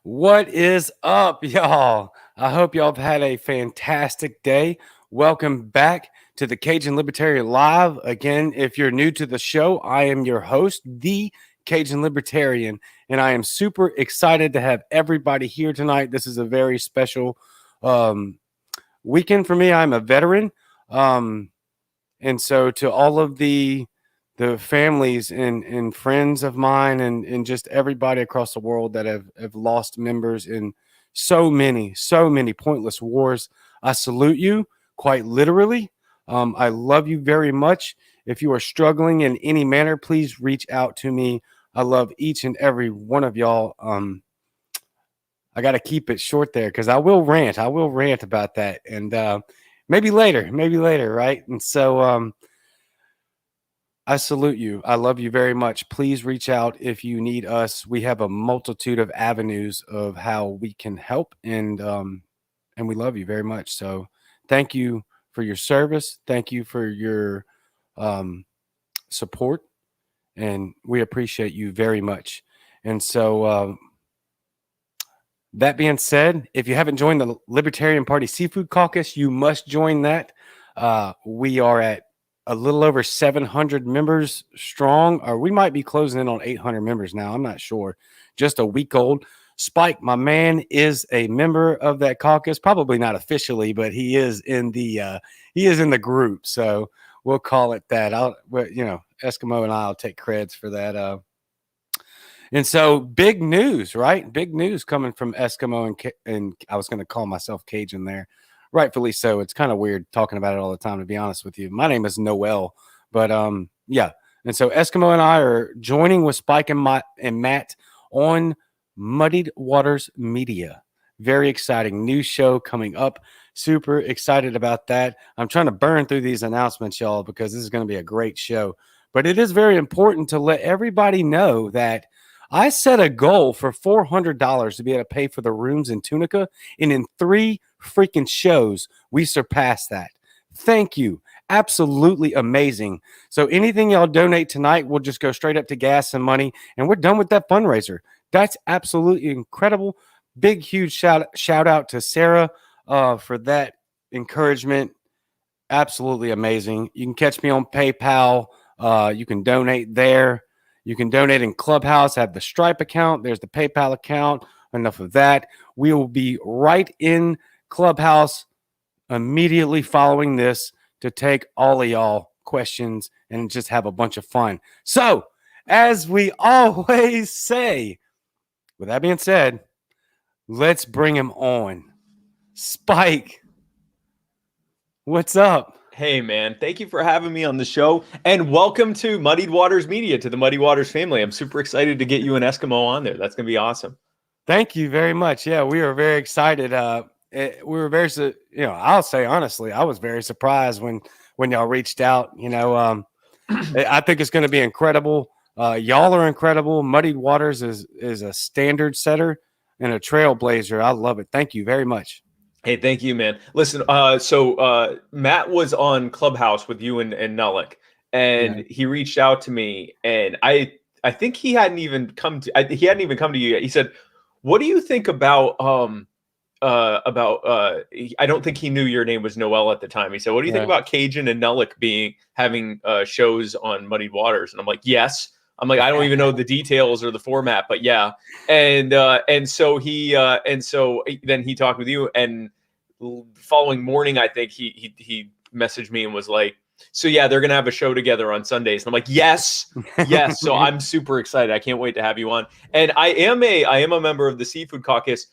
What is up, y'all? I hope y'all have had a fantastic day. Welcome back to the Cajun Libertarian Live. Again, if you're new to the show, I am your host, the Cajun Libertarian, and I am super excited to have everybody here tonight. This is a very special um, weekend for me. I'm a veteran. Um, and so to all of the families and friends of mine and just everybody across the world that have lost members in so many pointless wars, I salute you quite literally. I love you very much. If you are struggling in any manner, please reach out to me. I love each and every one of y'all. I got to keep it short there because I will rant. I will rant about that, and maybe later, right? And so I salute you. I love you very much. Please reach out if you need us. We have a multitude of avenues of how we can help, and we love you very much. So, thank you for your service. Thank you for your um, support, and we appreciate you very much. And so, that being said, if you haven't joined the Libertarian Party Seafood Caucus, you must join that. We are at a little over 700 members strong, or we might be closing in on 800 members now. I'm not sure. Just a week old. Spike, my man, is a member of that caucus. Probably not officially, but he is in the group. So we'll call it that. Eskimo and I'll take creds for that. And so big news, right? Big news coming from Eskimo and I was going to call myself Cajun there. Rightfully so. It's kind of weird talking about it all the time, to be honest with you. My name is Noel, but yeah. And so Eskimo and I are joining with Spike and Matt on Muddied Waters Media. Very exciting new show coming up. Super excited about that. I'm trying to burn through these announcements, y'all, because this is going to be a great show. But it is very important to let everybody know that I set a goal for $400 to be able to pay for the rooms in Tunica, and in 3 freaking shows, we surpassed that. Thank you. Absolutely amazing. So anything y'all donate tonight will just go straight up to gas and money, and we're done with that fundraiser. That's absolutely incredible. Big, huge shout out to Sarah for that encouragement. Absolutely amazing. You can catch me on PayPal. You can donate there. You can donate in Clubhouse. I have the Stripe account. There's the PayPal account. Enough of that. We will be right in Clubhouse immediately following this to take all of y'all questions and just have a bunch of fun. So, as we always say, with that being said, let's bring him on. Spike, what's up? Hey, man. Thank you for having me on the show. And welcome to Muddied Waters Media, to the Muddy Waters family. I'm super excited to get you and Eskimo on there. That's going to be awesome. Thank you very much. Yeah, we are very excited. We were very, I'll say honestly, I was very surprised when y'all reached out. I think it's going to be incredible. Y'all are incredible. Muddied Waters is a standard setter and a trailblazer. I love it. Thank you very much. Hey, thank you, man. Listen, so Matt was on Clubhouse with you and Nulik, and he reached out to me, and I think he hadn't even come to you yet. He said, "What do you think about I don't think he knew your name was Noel at the time." He said, "What do you think about Cajun and Nulik having shows on Muddied Waters?" And I'm like, "Yes." I'm like, I don't even know the details or the format, but yeah. And so then he talked with you, and the following morning, I think he messaged me and was like, so yeah, they're going to have a show together on Sundays. And I'm like, yes. So I'm super excited. I can't wait to have you on. And I am a member of the Seafood Caucus.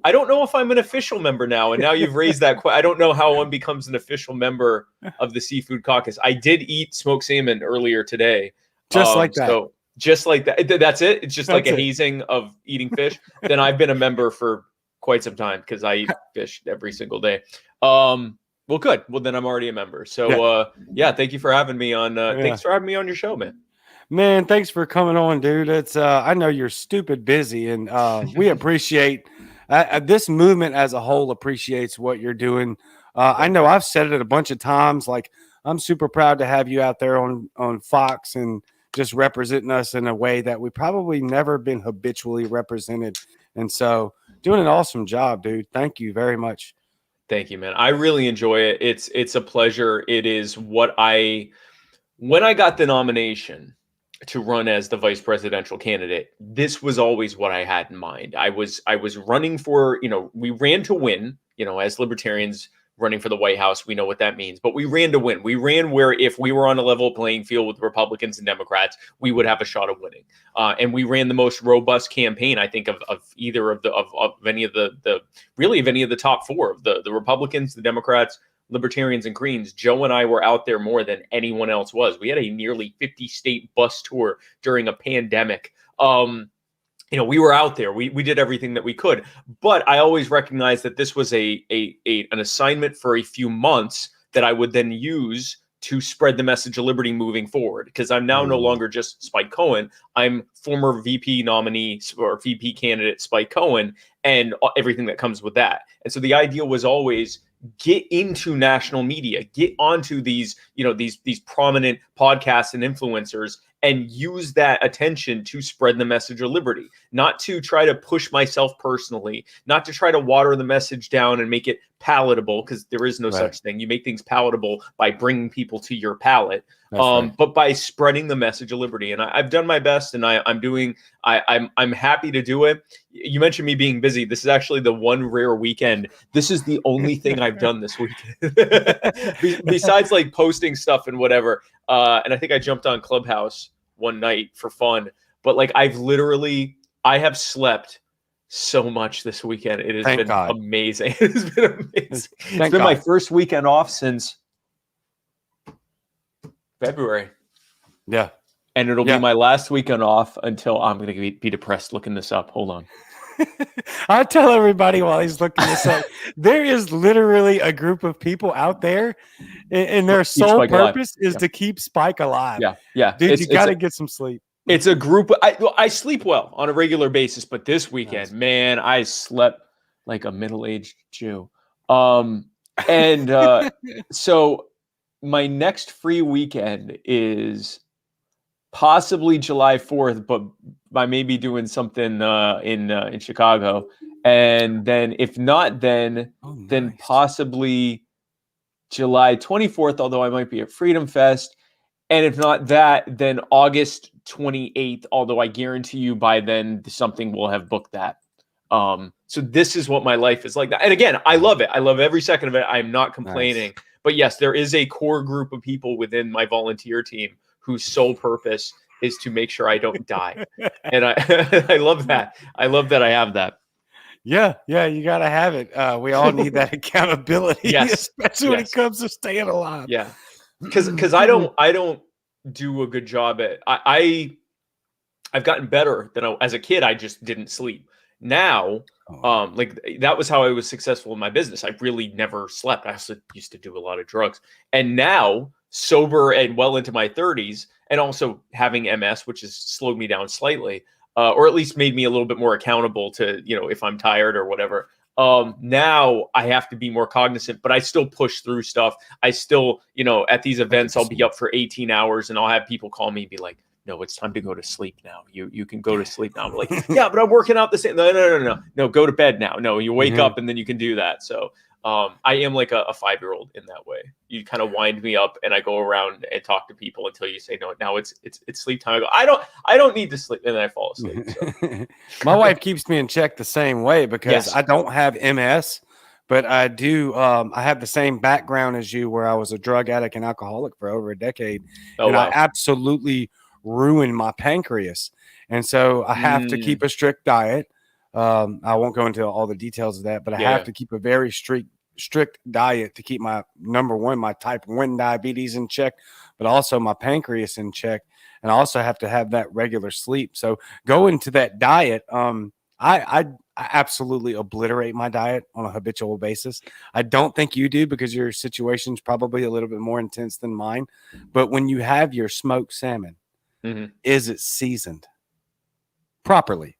I don't know if I'm an official member now. And now you've raised that question. I don't know how one becomes an official member of the Seafood Caucus. I did eat smoked salmon earlier today. Just like that. So just like that. That's it. It's just like a hazing of eating fish. Then I've been a member for quite some time because I eat fish every single day. Well, good. Well, then I'm already a member. So yeah, thank you for having me on. Thanks for having me on your show, man. Man, thanks for coming on, dude. It's I know you're stupid busy, and we appreciate this movement as a whole appreciates what you're doing. I know I've said it a bunch of times. Like, I'm super proud to have you out there on Fox and just representing us in a way that we probably never been habitually represented. And so doing an awesome job, dude. Thank you very much. Thank you, man. I really enjoy it. It's a pleasure. It is what when I got the nomination to run as the vice presidential candidate, this was always what I had in mind. I was running for, we ran to win, as libertarians running for the White House, we know what that means, but we ran to win. We ran where if we were on a level playing field with Republicans and Democrats, we would have a shot of winning. And we ran the most robust campaign, I think, of either of any of of any of the top four of the Republicans, the Democrats, Libertarians, and Greens. Joe and I were out there more than anyone else was. We had a nearly 50-state bus tour during a pandemic. We were out there. We did everything that we could. But I always recognized that this was an assignment for a few months that I would then use to spread the message of liberty moving forward. Because I'm now no longer just Spike Cohen. I'm former VP nominee or VP candidate Spike Cohen and everything that comes with that. And so the idea was always get into national media, get onto these prominent podcasts and influencers, and use that attention to spread the message of liberty, not to try to push myself personally, not to try to water the message down and make it palatable, because there is no such thing. You make things palatable by bringing people to your palate, but by spreading the message of liberty. And I've done my best, and I'm happy to do it. You mentioned me being busy. This is actually the one rare weekend. This is the only thing I've done this weekend besides like posting stuff and whatever. And I think I jumped on Clubhouse one night for fun, but like I have slept so much this weekend. It has been amazing. It has been amazing. It's been my first weekend off since February. Yeah. And it'll be my last weekend off until I'm going to be depressed looking this up. Hold on. I tell everybody while he's looking this up, there is literally a group of people out there, and their sole purpose is to keep Spike alive. Yeah. Dude, you got to get some sleep. It's a group. I sleep well on a regular basis, but this weekend, man, I slept like a middle-aged Jew. So my next free weekend is possibly July 4th, but I may be doing something in Chicago, and then if not, then possibly July 24th. Although I might be at Freedom Fest, and if not that, then August 28th. Although I guarantee you by then something will have booked that. So this is what my life is like. And again, I love it. I love every second of it. I'm not complaining. Nice. But yes, there is a core group of people within my volunteer team whose sole purpose is to make sure I don't die. And I love that. I love that I have that. Yeah, you got to have it. We all need that accountability, especially when it comes to staying alive. Yeah, because I don't do a good job at I've gotten better than as a kid. I just didn't sleep. Now, like that was how I was successful in my business. I really never slept. I also used to do a lot of drugs, and now sober and well into my 30s, and also having MS, which has slowed me down slightly, or at least made me a little bit more accountable to, if I'm tired or whatever. Now I have to be more cognizant, but I still push through stuff. I still, at these events, I'll be up for 18 hours and I'll have people call me and be like, no, it's time to go to sleep now. You can go to sleep now. I'm like, yeah, but I'm working out the same. No, go to bed now. No, you wake up and then you can do that. So I am like a 5-year-old in that way. You kind of wind me up and I go around and talk to people until you say, no, now it's sleep time. I go, I don't need to sleep. And then I fall asleep. So. My wife keeps me in check the same way because I don't have MS, but I do. I have the same background as you, where I was a drug addict and alcoholic for over a decade. I absolutely ruined my pancreas. And so I have to keep a strict diet. I won't go into all the details of that, but I have to keep a very strict diet to keep my my type 1 diabetes in check, but also my pancreas in check. And I also have to have that regular sleep. So go into that diet. I absolutely obliterate my diet on a habitual basis. I don't think you do, because your situation's probably a little bit more intense than mine. But when you have your smoked salmon, is it seasoned properly?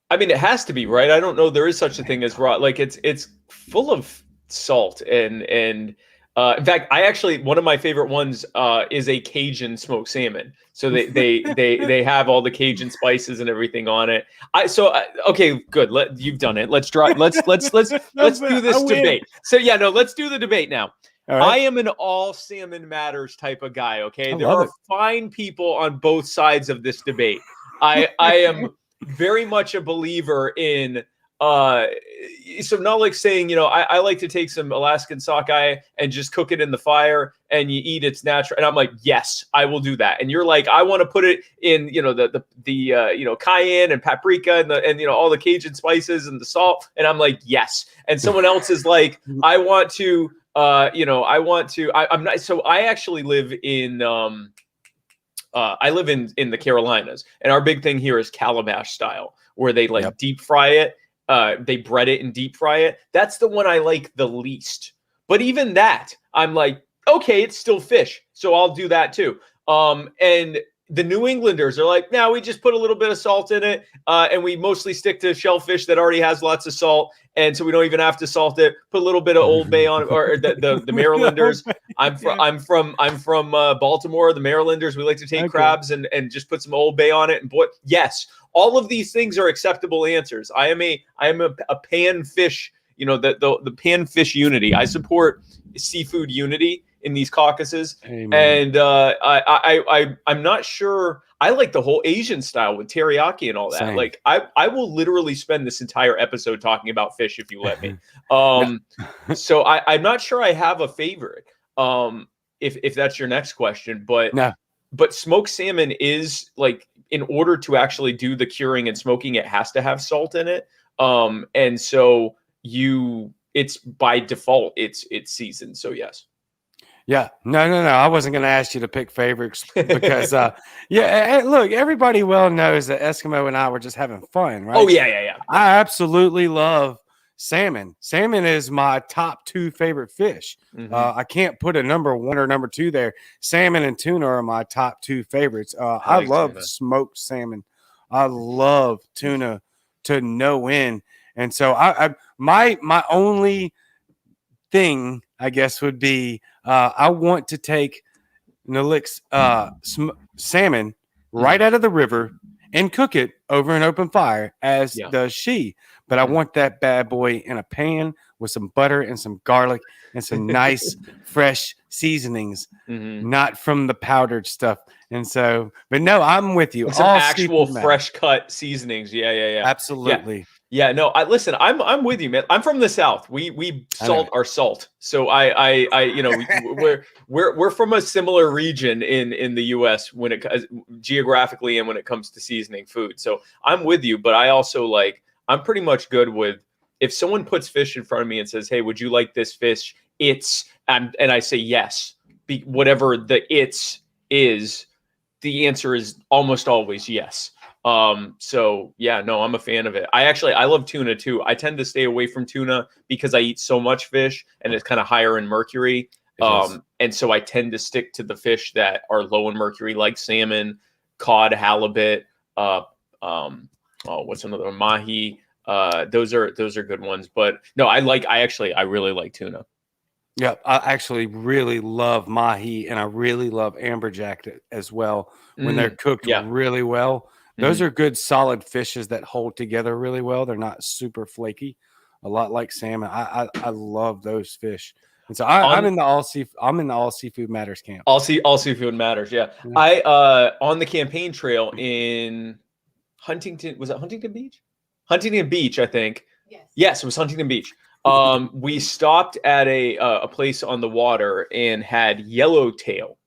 I mean, it has to be, right? I don't know. There is such a thing as raw. Like it's full of salt and In fact, one of my favorite ones is a Cajun smoked salmon. So they have all the Cajun spices and everything on it. Okay, good. You've done it. Let's do this debate. So yeah, no, let's do the debate now. All right. I am an all salmon matters type of guy. Okay, I there love are it. fine people on both sides of this debate. I am very much a believer in so not like saying, you know, I like to take some Alaskan sockeye and just cook it in the fire and you eat its natural. And I'm like, yes, I will do that. And you're like, I want to put it in, you know, the you know, cayenne and paprika and you know, all the Cajun spices and the salt. And I'm like, yes. And someone else is like, I want to, you know, I'm not. So I actually live in, I live in the Carolinas, and our big thing here is calabash style, where they like deep fry it. They bread it and deep fry it. That's the one I like the least. But even that, I'm like, okay, it's still fish, so I'll do that too. And the New Englanders are like, no, we just put a little bit of salt in it, and we mostly stick to shellfish that already has lots of salt, and so we don't even have to salt it. Put a little bit of Old Bay on, or the Marylanders. I'm from Baltimore. The Marylanders, we like to take crabs and just put some Old Bay on it, and boy, yes, all of these things are acceptable answers. I am a pan fish. You know, the pan fish unity. I support seafood unity in these caucuses. Amen. And I'm not sure. I like the whole Asian style with teriyaki and all that. Same. Like I will literally spend this entire episode talking about fish if you let me. So I'm not sure I have a favorite. If that's your next question, but smoked salmon is like, in order to actually do the curing and smoking, it has to have salt in it. And so it's by default, it's seasoned. So yes. Yeah, no. I wasn't going to ask you to pick favorites because, look, everybody well knows that Eskimo and I were just having fun, right? Oh yeah. I absolutely love salmon. Salmon is my top 2 favorite fish. Mm-hmm. I can't put a number 1 or number 2 there. Salmon and tuna are my top 2 favorites. I love tuna. Smoked salmon. I love tuna to no end. And so my only thing, I guess, would be I want to take Nalik's salmon right out of the river and cook it over an open fire, as does she. But I want that bad boy in a pan with some butter and some garlic and some nice fresh seasonings, not from the powdered stuff. And so, but no, I'm with you. Some actual fresh cut seasonings. Yeah. Absolutely. Yeah, no, listen, I'm with you, man. I'm from the South. We salt our salt. So I you know, we're from a similar region in the US when it geographically and when it comes to seasoning food. So I'm with you, but I also I'm pretty much good with, if someone puts fish in front of me and says, "Hey, would you like this fish?" And I say yes. Whatever the is, the answer is almost always yes. So yeah, no, I'm a fan of it. I love tuna too. I tend to stay away from tuna because I eat so much fish and it's kind of higher in mercury. And so I tend to stick to the fish that are low in mercury, like salmon, cod, halibut, what's another one? Mahi. Those are good ones. But no, I really like tuna. Yeah, I actually really love mahi, and I really love amberjack as well when they're cooked really well. Those are good, solid fishes that hold together really well. They're not super flaky, a lot like salmon. I love those fish, and so I'm in the all seafood matters camp. All seafood matters. Yeah. I on the campaign trail in Huntington, was it Huntington Beach? Huntington Beach, I think. Yes, it was Huntington Beach. We stopped at a place on the water and had yellowtail.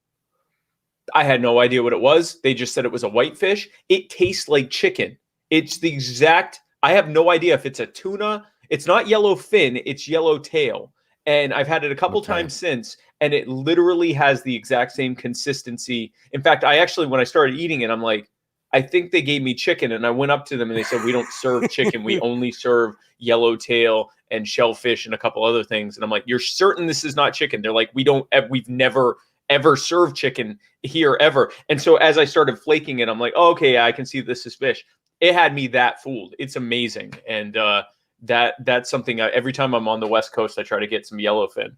I had no idea what it was. They just said it was a whitefish. It tastes like chicken. It's the exact, I have no idea if it's a tuna. It's not yellowfin, it's yellowtail. And I've had it a couple times since, and it literally has the exact same consistency. In fact, when I started eating it, I'm like, I think they gave me chicken, and I went up to them and they said, "We don't serve chicken. We only serve yellowtail and shellfish and a couple other things." And I'm like, "You're certain this is not chicken?" They're like, "We've never ever served chicken here ever." And so as I started flaking it, I'm like, oh, okay, I can see this is fish. It had me that fooled. It's amazing. And that's something every time I'm on the West Coast, I try to get some yellowtail.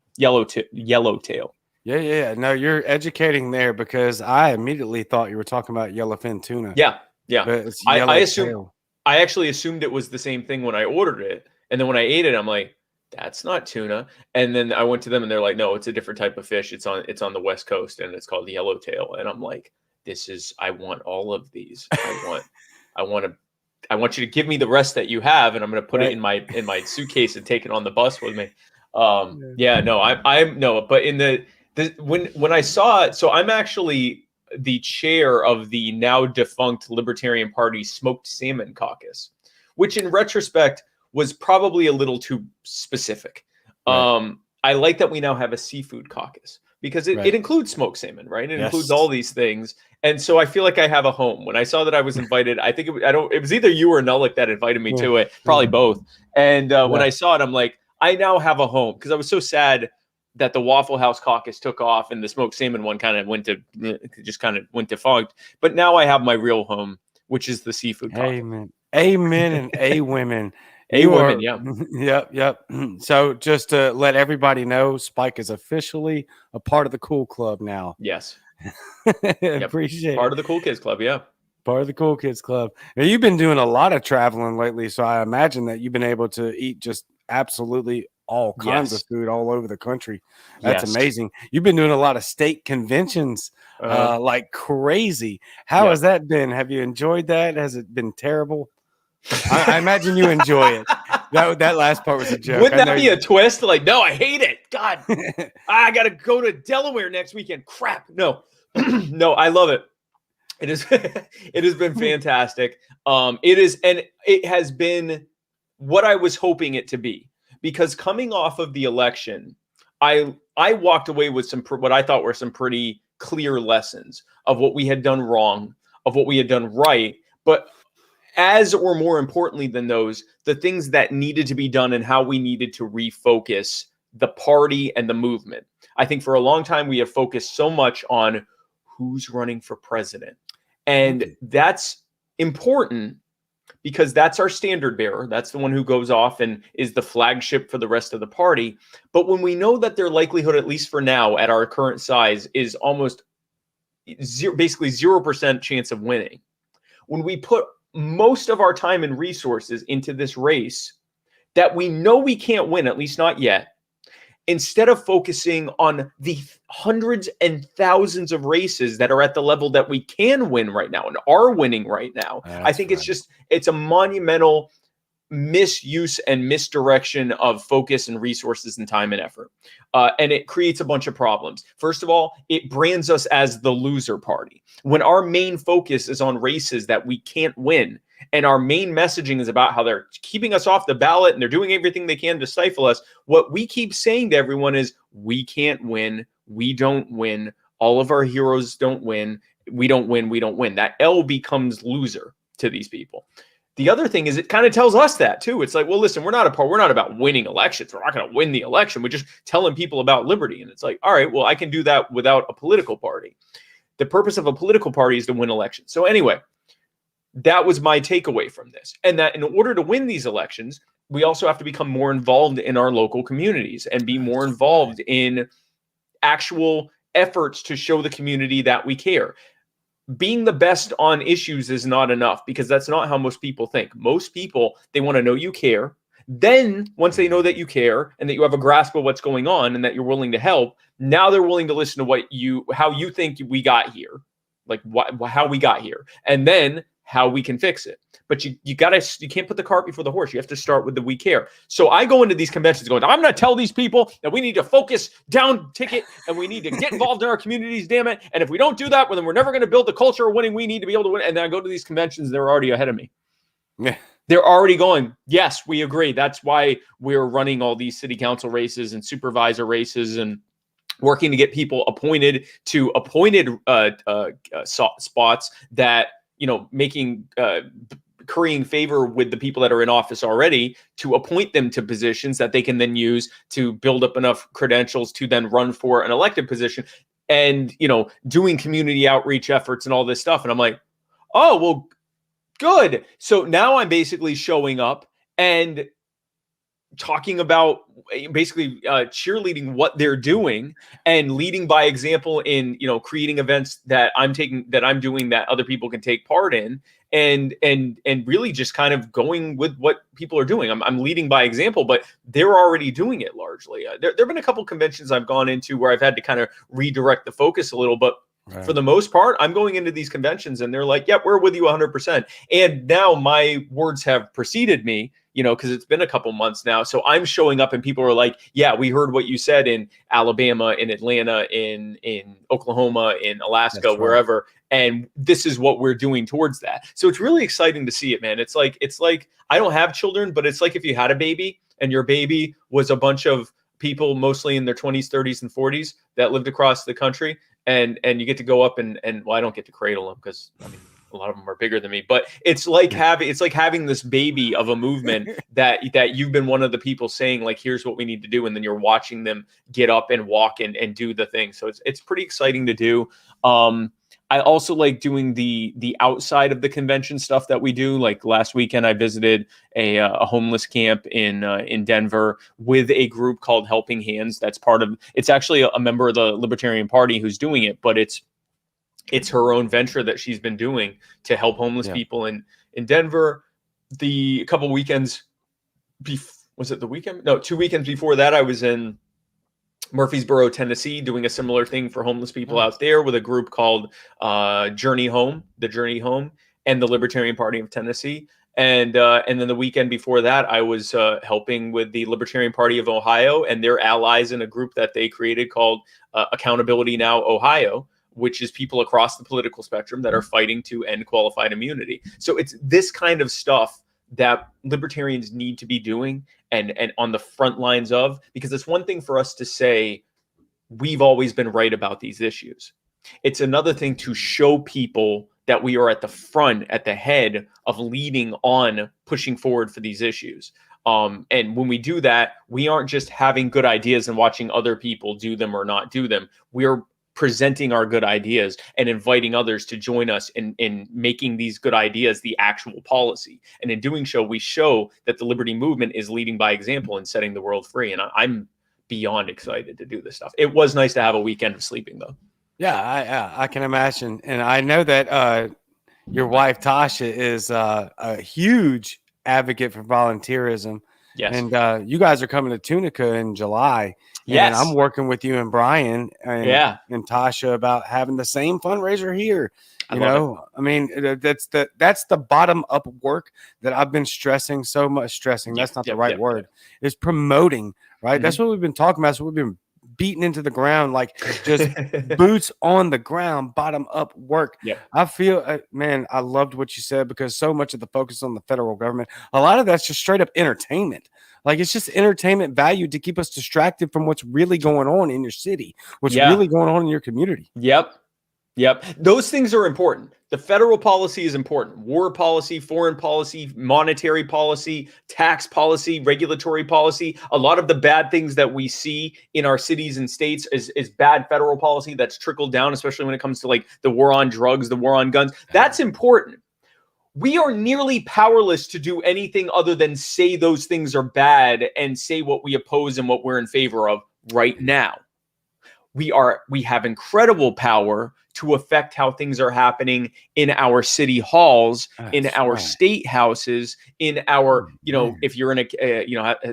Yeah. No, you're educating there because I immediately thought you were talking about yellowfin tuna. Yeah. But it's I assume yellowtail. I actually assumed it was the same thing when I ordered it, and then when I ate it, I'm like, that's not tuna. And then I went to them, and they're like, no, it's a different type of fish. It's on the West Coast, and it's called the yellowtail. And I'm like, I want all of these. I want you to give me the rest that you have, and I'm going to put it in my suitcase and take it on the bus with me. But in when I saw it, so I'm actually the chair of the now defunct Libertarian Party Smoked Salmon Caucus, which in retrospect was probably a little too specific. Right. I like that we now have a seafood caucus because it includes smoked salmon, right? It includes all these things. And so I feel like I have a home. When I saw that I was invited, I think it was either you or Nullick that invited me to it, probably both. And when I saw it, I'm like, I now have a home, because I was so sad that the Waffle House caucus took off and the smoked salmon one kind of went defunct. But now I have my real home, which is the seafood caucus. Amen and a women. Yeah. Yep. So just to let everybody know, Spike is officially a part of the Cool Club now. Yes. Appreciate it. Part of the Cool Kids Club, yeah. Part of the Cool Kids Club. Now, you've been doing a lot of traveling lately, so I imagine that you've been able to eat just absolutely all kinds of food all over the country. That's amazing. You've been doing a lot of state conventions like crazy. How has that been? Have you enjoyed that? Has it been terrible? I imagine you enjoy it. That last part was a joke. Wouldn't that be a twist? Like, no, I hate it. God, I got to go to Delaware next weekend. Crap. No, no, I love it. It is. It has been fantastic. It has been what I was hoping it to be, because coming off of the election, I walked away with what I thought were some pretty clear lessons of what we had done wrong, of what we had done right, but as or more importantly than those, the things that needed to be done and how we needed to refocus the party and the movement. I think for a long time we have focused so much on who's running for president. And that's important because that's our standard bearer. That's the one who goes off and is the flagship for the rest of the party. But when we know that their likelihood, at least for now, at our current size, is almost basically 0% chance of winning, when we put most of our time and resources into this race that we know we can't win, at least not yet, instead of focusing on the hundreds and thousands of races that are at the level that we can win right now and are winning right now, I think it's a monumental misuse and misdirection of focus and resources and time and effort. And it creates a bunch of problems. First of all, it brands us as the loser party. When our main focus is on races that we can't win, and our main messaging is about how they're keeping us off the ballot and they're doing everything they can to stifle us, what we keep saying to everyone is, we can't win. We don't win. All of our heroes don't win. We don't win. We don't win. That L becomes loser to these people. The other thing is it kind of tells us that too. It's like, well, listen, we're not about winning elections. We're not going to win the election. We're just telling people about liberty. And it's like, all right, well, I can do that without a political party. The purpose of a political party is to win elections. So anyway, that was my takeaway from this. And that in order to win these elections, we also have to become more involved in our local communities and be more involved in actual efforts to show the community that we care. Being the best on issues is not enough, because that's not how most people think. Most people, they want to know you care. Then once they know that you care and that you have a grasp of what's going on and that you're willing to help, now they're willing to listen to how you think we got here, like how we got here, and then how we can fix it. But you can't put the cart before the horse. You have to start with the we care. So I go into these conventions going, I'm going to tell these people that we need to focus down ticket and we need to get involved in our communities, damn it. And if we don't do that, well, then we're never going to build the culture of winning. We need to be able to win. And then I go to these conventions, they're already ahead of me. Yeah. They're already going, yes, we agree. That's why we're running all these city council races and supervisor races and working to get people appointed to spots that, making currying favor with the people that are in office already to appoint them to positions that they can then use to build up enough credentials to then run for an elected position, and, doing community outreach efforts and all this stuff. And I'm like, oh, well, good. So now I'm basically showing up and talking about basically cheerleading what they're doing and leading by example in, creating events that I'm doing that other people can take part in, and really just kind of going with what people are doing. I'm leading by example, but they're already doing it largely. There've been a couple conventions I've gone into where I've had to kind of redirect the focus a little, but for the most part, I'm going into these conventions and they're like, yep, we're with you 100%. And now my words have preceded me, because it's been a couple months now. So I'm showing up and people are like, yeah, we heard what you said in Alabama, in Atlanta, in Oklahoma, in Alaska, wherever. And this is what we're doing towards that. So it's really exciting to see it, man. It's like I don't have children, but it's like if you had a baby and your baby was a bunch of people mostly in their 20s, 30s, and 40s that lived across the country. And you get to go up and well, I don't get to cradle them because a lot of them are bigger than me, but it's like having this baby of a movement that you've been one of the people saying like, here's what we need to do. And then you're watching them get up and walk and do the thing. So it's pretty exciting to do. I also like doing the outside of the convention stuff that we do. Like last weekend, I visited a homeless camp in Denver with a group called Helping Hands. That's it's actually a member of the Libertarian Party who's doing it, but it's her own venture that she's been doing to help homeless people in Denver. The couple weekends, was it the weekend? No, 2 weekends before that, I was in Murfreesboro, Tennessee, doing a similar thing for homeless people out there with a group called Journey Home, the Journey Home, and the Libertarian Party of Tennessee. And then the weekend before that, I was helping with the Libertarian Party of Ohio and their allies in a group that they created called Accountability Now Ohio, which is people across the political spectrum that are fighting to end qualified immunity. So it's this kind of stuff that libertarians need to be doing and on the front lines of, because it's one thing for us to say we've always been right about these issues. It's another thing to show people that we are at the front, at the head of leading on pushing forward for these issues. And when we do that, we aren't just having good ideas and watching other people do them or not do them. We're presenting our good ideas and inviting others to join us in making these good ideas the actual policy. And in doing so, we show that the liberty movement is leading by example and setting the world free. And I'm beyond excited to do this stuff. It was nice to have a weekend of sleeping, though. Yeah, I can imagine. And I know that your wife, Tasha, is a huge advocate for volunteerism. Yes. And you guys are coming to Tunica in July. Yes. And I'm working with you and Brian and Tasha about having the same fundraiser here. I mean, that's the bottom up work that I've been stressing so much. That's not the right word. It's promoting, right? Mm-hmm. That's what we've been talking about. So we've been beaten into the ground, like just boots on the ground, bottom up work. Yeah. I feel, man, I loved what you said, because so much of the focus on the federal government, a lot of that's just straight up entertainment. Like it's just entertainment value to keep us distracted from what's really going on in your city, what's really going on in your community. Yep. Those things are important. The federal policy is important. War policy, foreign policy, monetary policy, tax policy, regulatory policy. A lot of the bad things that we see in our cities and states is bad federal policy that's trickled down, especially when it comes to like the war on drugs, the war on guns. That's important. We are nearly powerless to do anything other than say those things are bad and say what we oppose and what we're in favor of right now. We have incredible power to affect how things are happening in our city halls, in our state houses, in our, if you're in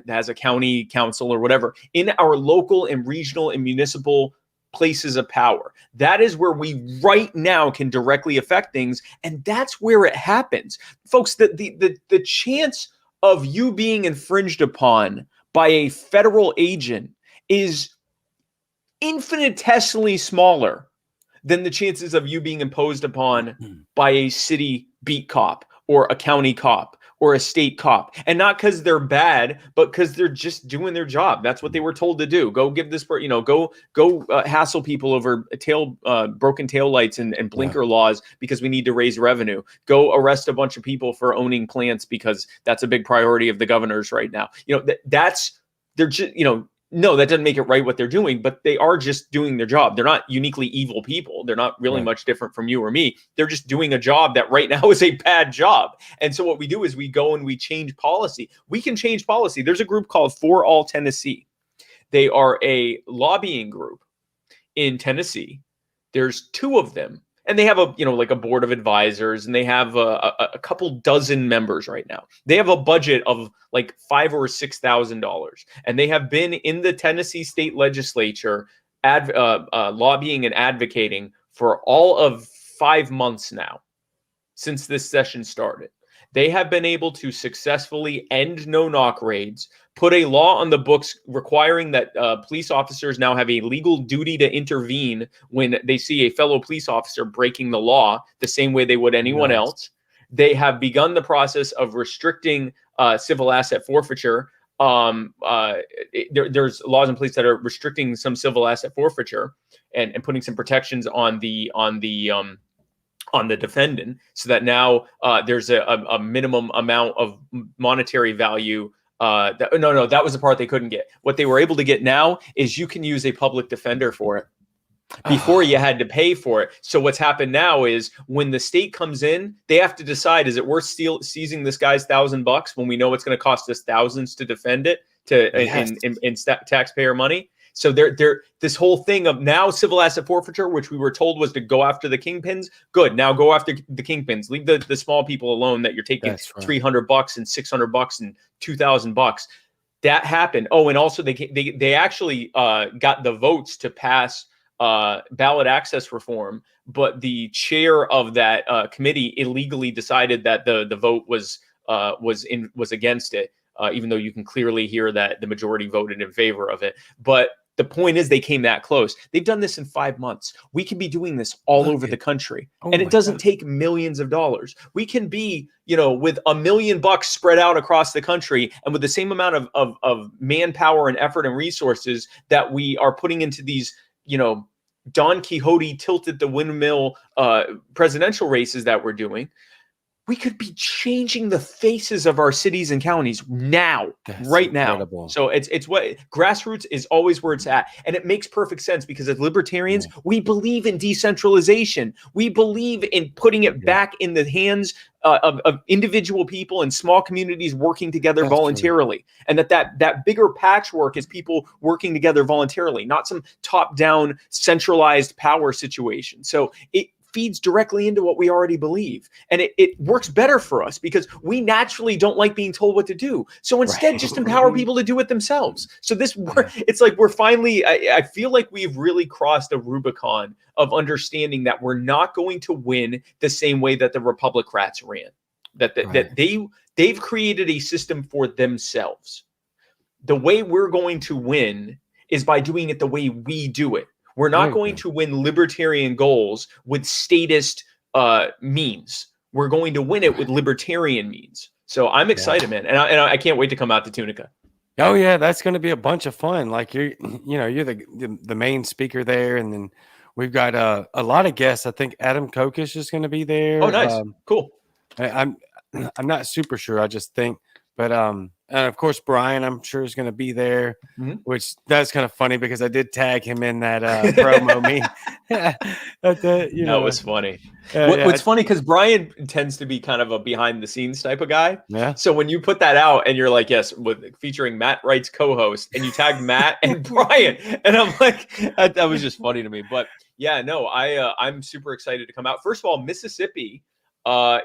has a county council or whatever, in our local and regional and municipal places of power. That is where we right now can directly affect things. And that's where it happens. Folks, the chance of you being infringed upon by a federal agent is infinitesimally smaller than the chances of you being imposed upon by a city beat cop or a county cop or a state cop. And not because they're bad, but because they're just doing their job. That's what they were told to do. Go give this, go hassle people over broken taillights and blinker laws because we need to raise revenue. Go arrest a bunch of people for owning plants because that's a big priority of the governors right now. They're just, no, that doesn't make it right what they're doing, but they are just doing their job. They're not uniquely evil people. They're not really much different from you or me. They're just doing a job that right now is a bad job. And so what we do is we go and we change policy. We can change policy. There's a group called For All Tennessee. They are a lobbying group in Tennessee. There's 2 of them. And they have a, like a board of advisors, and they have a couple dozen members right now. They have a budget of like $5,000 or $6,000, and they have been in the Tennessee state legislature lobbying and advocating for all of 5 months now since this session started. They have been able to successfully end no-knock raids, put a law on the books requiring that police officers now have a legal duty to intervene when they see a fellow police officer breaking the law the same way they would anyone else. They have begun the process of restricting civil asset forfeiture. There's laws in place that are restricting some civil asset forfeiture and putting some protections on the defendant, so that now there's a minimum amount of monetary value. That was the part they couldn't get. What they were able to get now is you can use a public defender for it. Before you had to pay for it. So what's happened now is when the state comes in, they have to decide, is it worth seizing this guy's $1,000 when we know it's going to cost us thousands to defend it in taxpayer money? So this whole thing of now civil asset forfeiture, which we were told was to go after the kingpins. Good. Now go after the kingpins. Leave the small people alone that you're taking $300 and $600 and $2,000. That happened. Oh, and also they actually got the votes to pass ballot access reform, but the chair of that committee illegally decided that the vote was against it, even though you can clearly hear that the majority voted in favor of it. But the point is, they came that close. They've done this in 5 months. We can be doing this all over the country, and it doesn't take millions of dollars. We can be, with $1 million spread out across the country, and with the same amount of manpower and effort and resources that we are putting into these, Don Quixote tilted the windmill presidential races that we're doing. We could be changing the faces of our cities and counties now, right now. So it's what grassroots is always where it's at. And it makes perfect sense because as libertarians, we believe in decentralization. We believe in putting it back in the hands of individual people and small communities working together voluntarily. And that bigger patchwork is people working together voluntarily, not some top-down centralized power situation. So it feeds directly into what we already believe. And it works better for us because we naturally don't like being told what to do. So instead, just empower people to do it themselves. So it's like we're finally, I feel like we've really crossed a Rubicon of understanding that we're not going to win the same way that the Republicrats ran. That they've created a system for themselves. The way we're going to win is by doing it the way we do it. We're not going to win libertarian goals with statist means. We're going to win it with libertarian means. So I'm excited, man, and I can't wait to come out to Tunica. Oh yeah, that's going to be a bunch of fun. Like you're the main speaker there, and then we've got a lot of guests. I think Adam Kokesh is going to be there. Oh, nice, cool. I'm not super sure. I just think, but and of course, Brian, I'm sure, is going to be there, which that's kind of funny because I did tag him in that promo me. That was funny. What's funny, because Brian tends to be kind of a behind the scenes type of guy. Yeah. So when you put that out and you're like, yes, featuring Matt Wright's co-host, and you tagged Matt and Brian, and I'm like, that was just funny to me. But yeah, no, I'm super excited to come out. First of all, Mississippi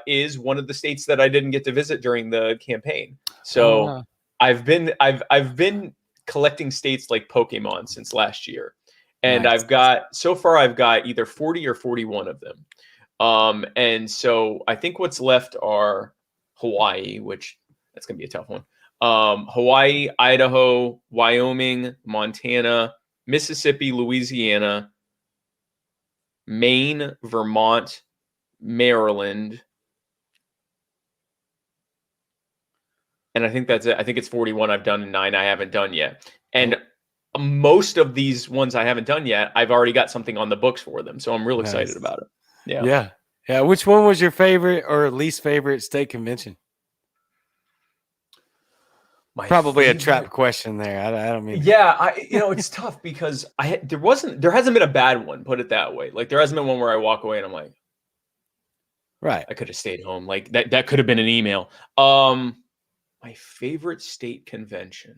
is one of the states that I didn't get to visit during the campaign. So I've been collecting states like Pokemon since last year. And nice. I've got either 40 or 41 of them. And so I think what's left are Hawaii, which that's going to be a tough one. Hawaii, Idaho, Wyoming, Montana, Mississippi, Louisiana, Maine, Vermont, Maryland. And I think that's it. I think it's 41 I've done and 9 I haven't done yet. And most of these ones I haven't done yet, I've already got something on the books for them. So I'm real excited about it. Yeah. Yeah. Which one was your favorite or least favorite state convention? My Probably a favorite- trap question there. I don't mean. Yeah, it's tough because there hasn't been a bad one, put it that way. Like there hasn't been one where I walk away and I'm like, Right. I could have stayed home. Like that could have been an email. My favorite state convention.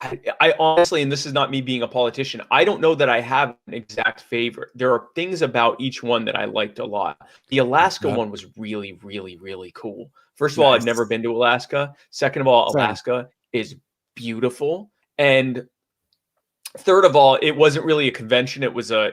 I honestly, and this is not me being a politician, I don't know that I have an exact favorite. There are things about each one that I liked a lot. The Alaska Yep. one was really, really, really cool. First of all, I've Nice. never been to Alaska. Second of all, Same. Alaska is beautiful. And third of all, it wasn't really a convention. It was a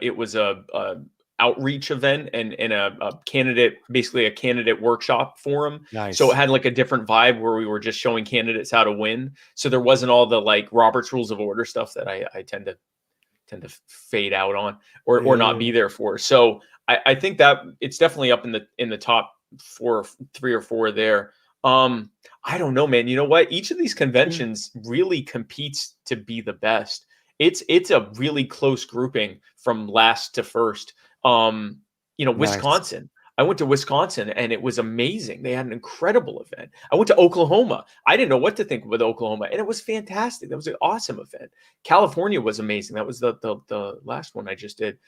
outreach event and a candidate, basically a candidate workshop forum. Nice. So it had like a different vibe where we were just showing candidates how to win. So there wasn't all the like Robert's Rules of Order stuff that I tend to fade out on or not be there for. So I think that it's definitely up in the top 3 or 4 there. I don't know, man. You know what? Each of these conventions really competes to be the best. It's a really close grouping from last to first. Nice. Wisconsin. I went to Wisconsin and it was amazing. They had an incredible event. I went to Oklahoma. I didn't know what to think with Oklahoma, and it was fantastic. That was an awesome event. California was amazing. That was the last one I just did.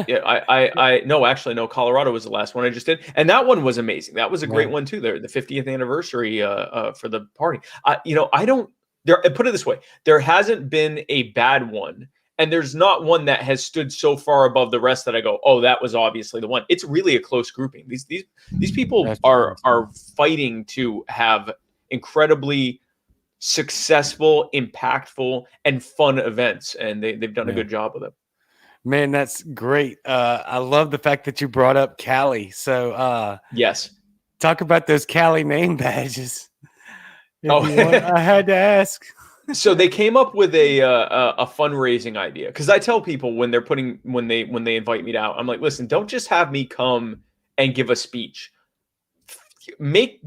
Yeah, no, Colorado was the last one I just did, and that one was amazing. That was a great one too. There, the 50th anniversary for the party. I don't. There, put it this way: there hasn't been a bad one, and there's not one that has stood so far above the rest that I go, oh, that was obviously the one. It's really a close grouping. These people are fighting to have incredibly successful, impactful, and fun events, and they've done a good job with it. Man, that's great. I love the fact that you brought up Cali. So yes, talk about those Cali name badges. I had to ask. So they came up with a fundraising idea, because I tell people when they invite me out, I'm like, listen, don't just have me come and give a speech.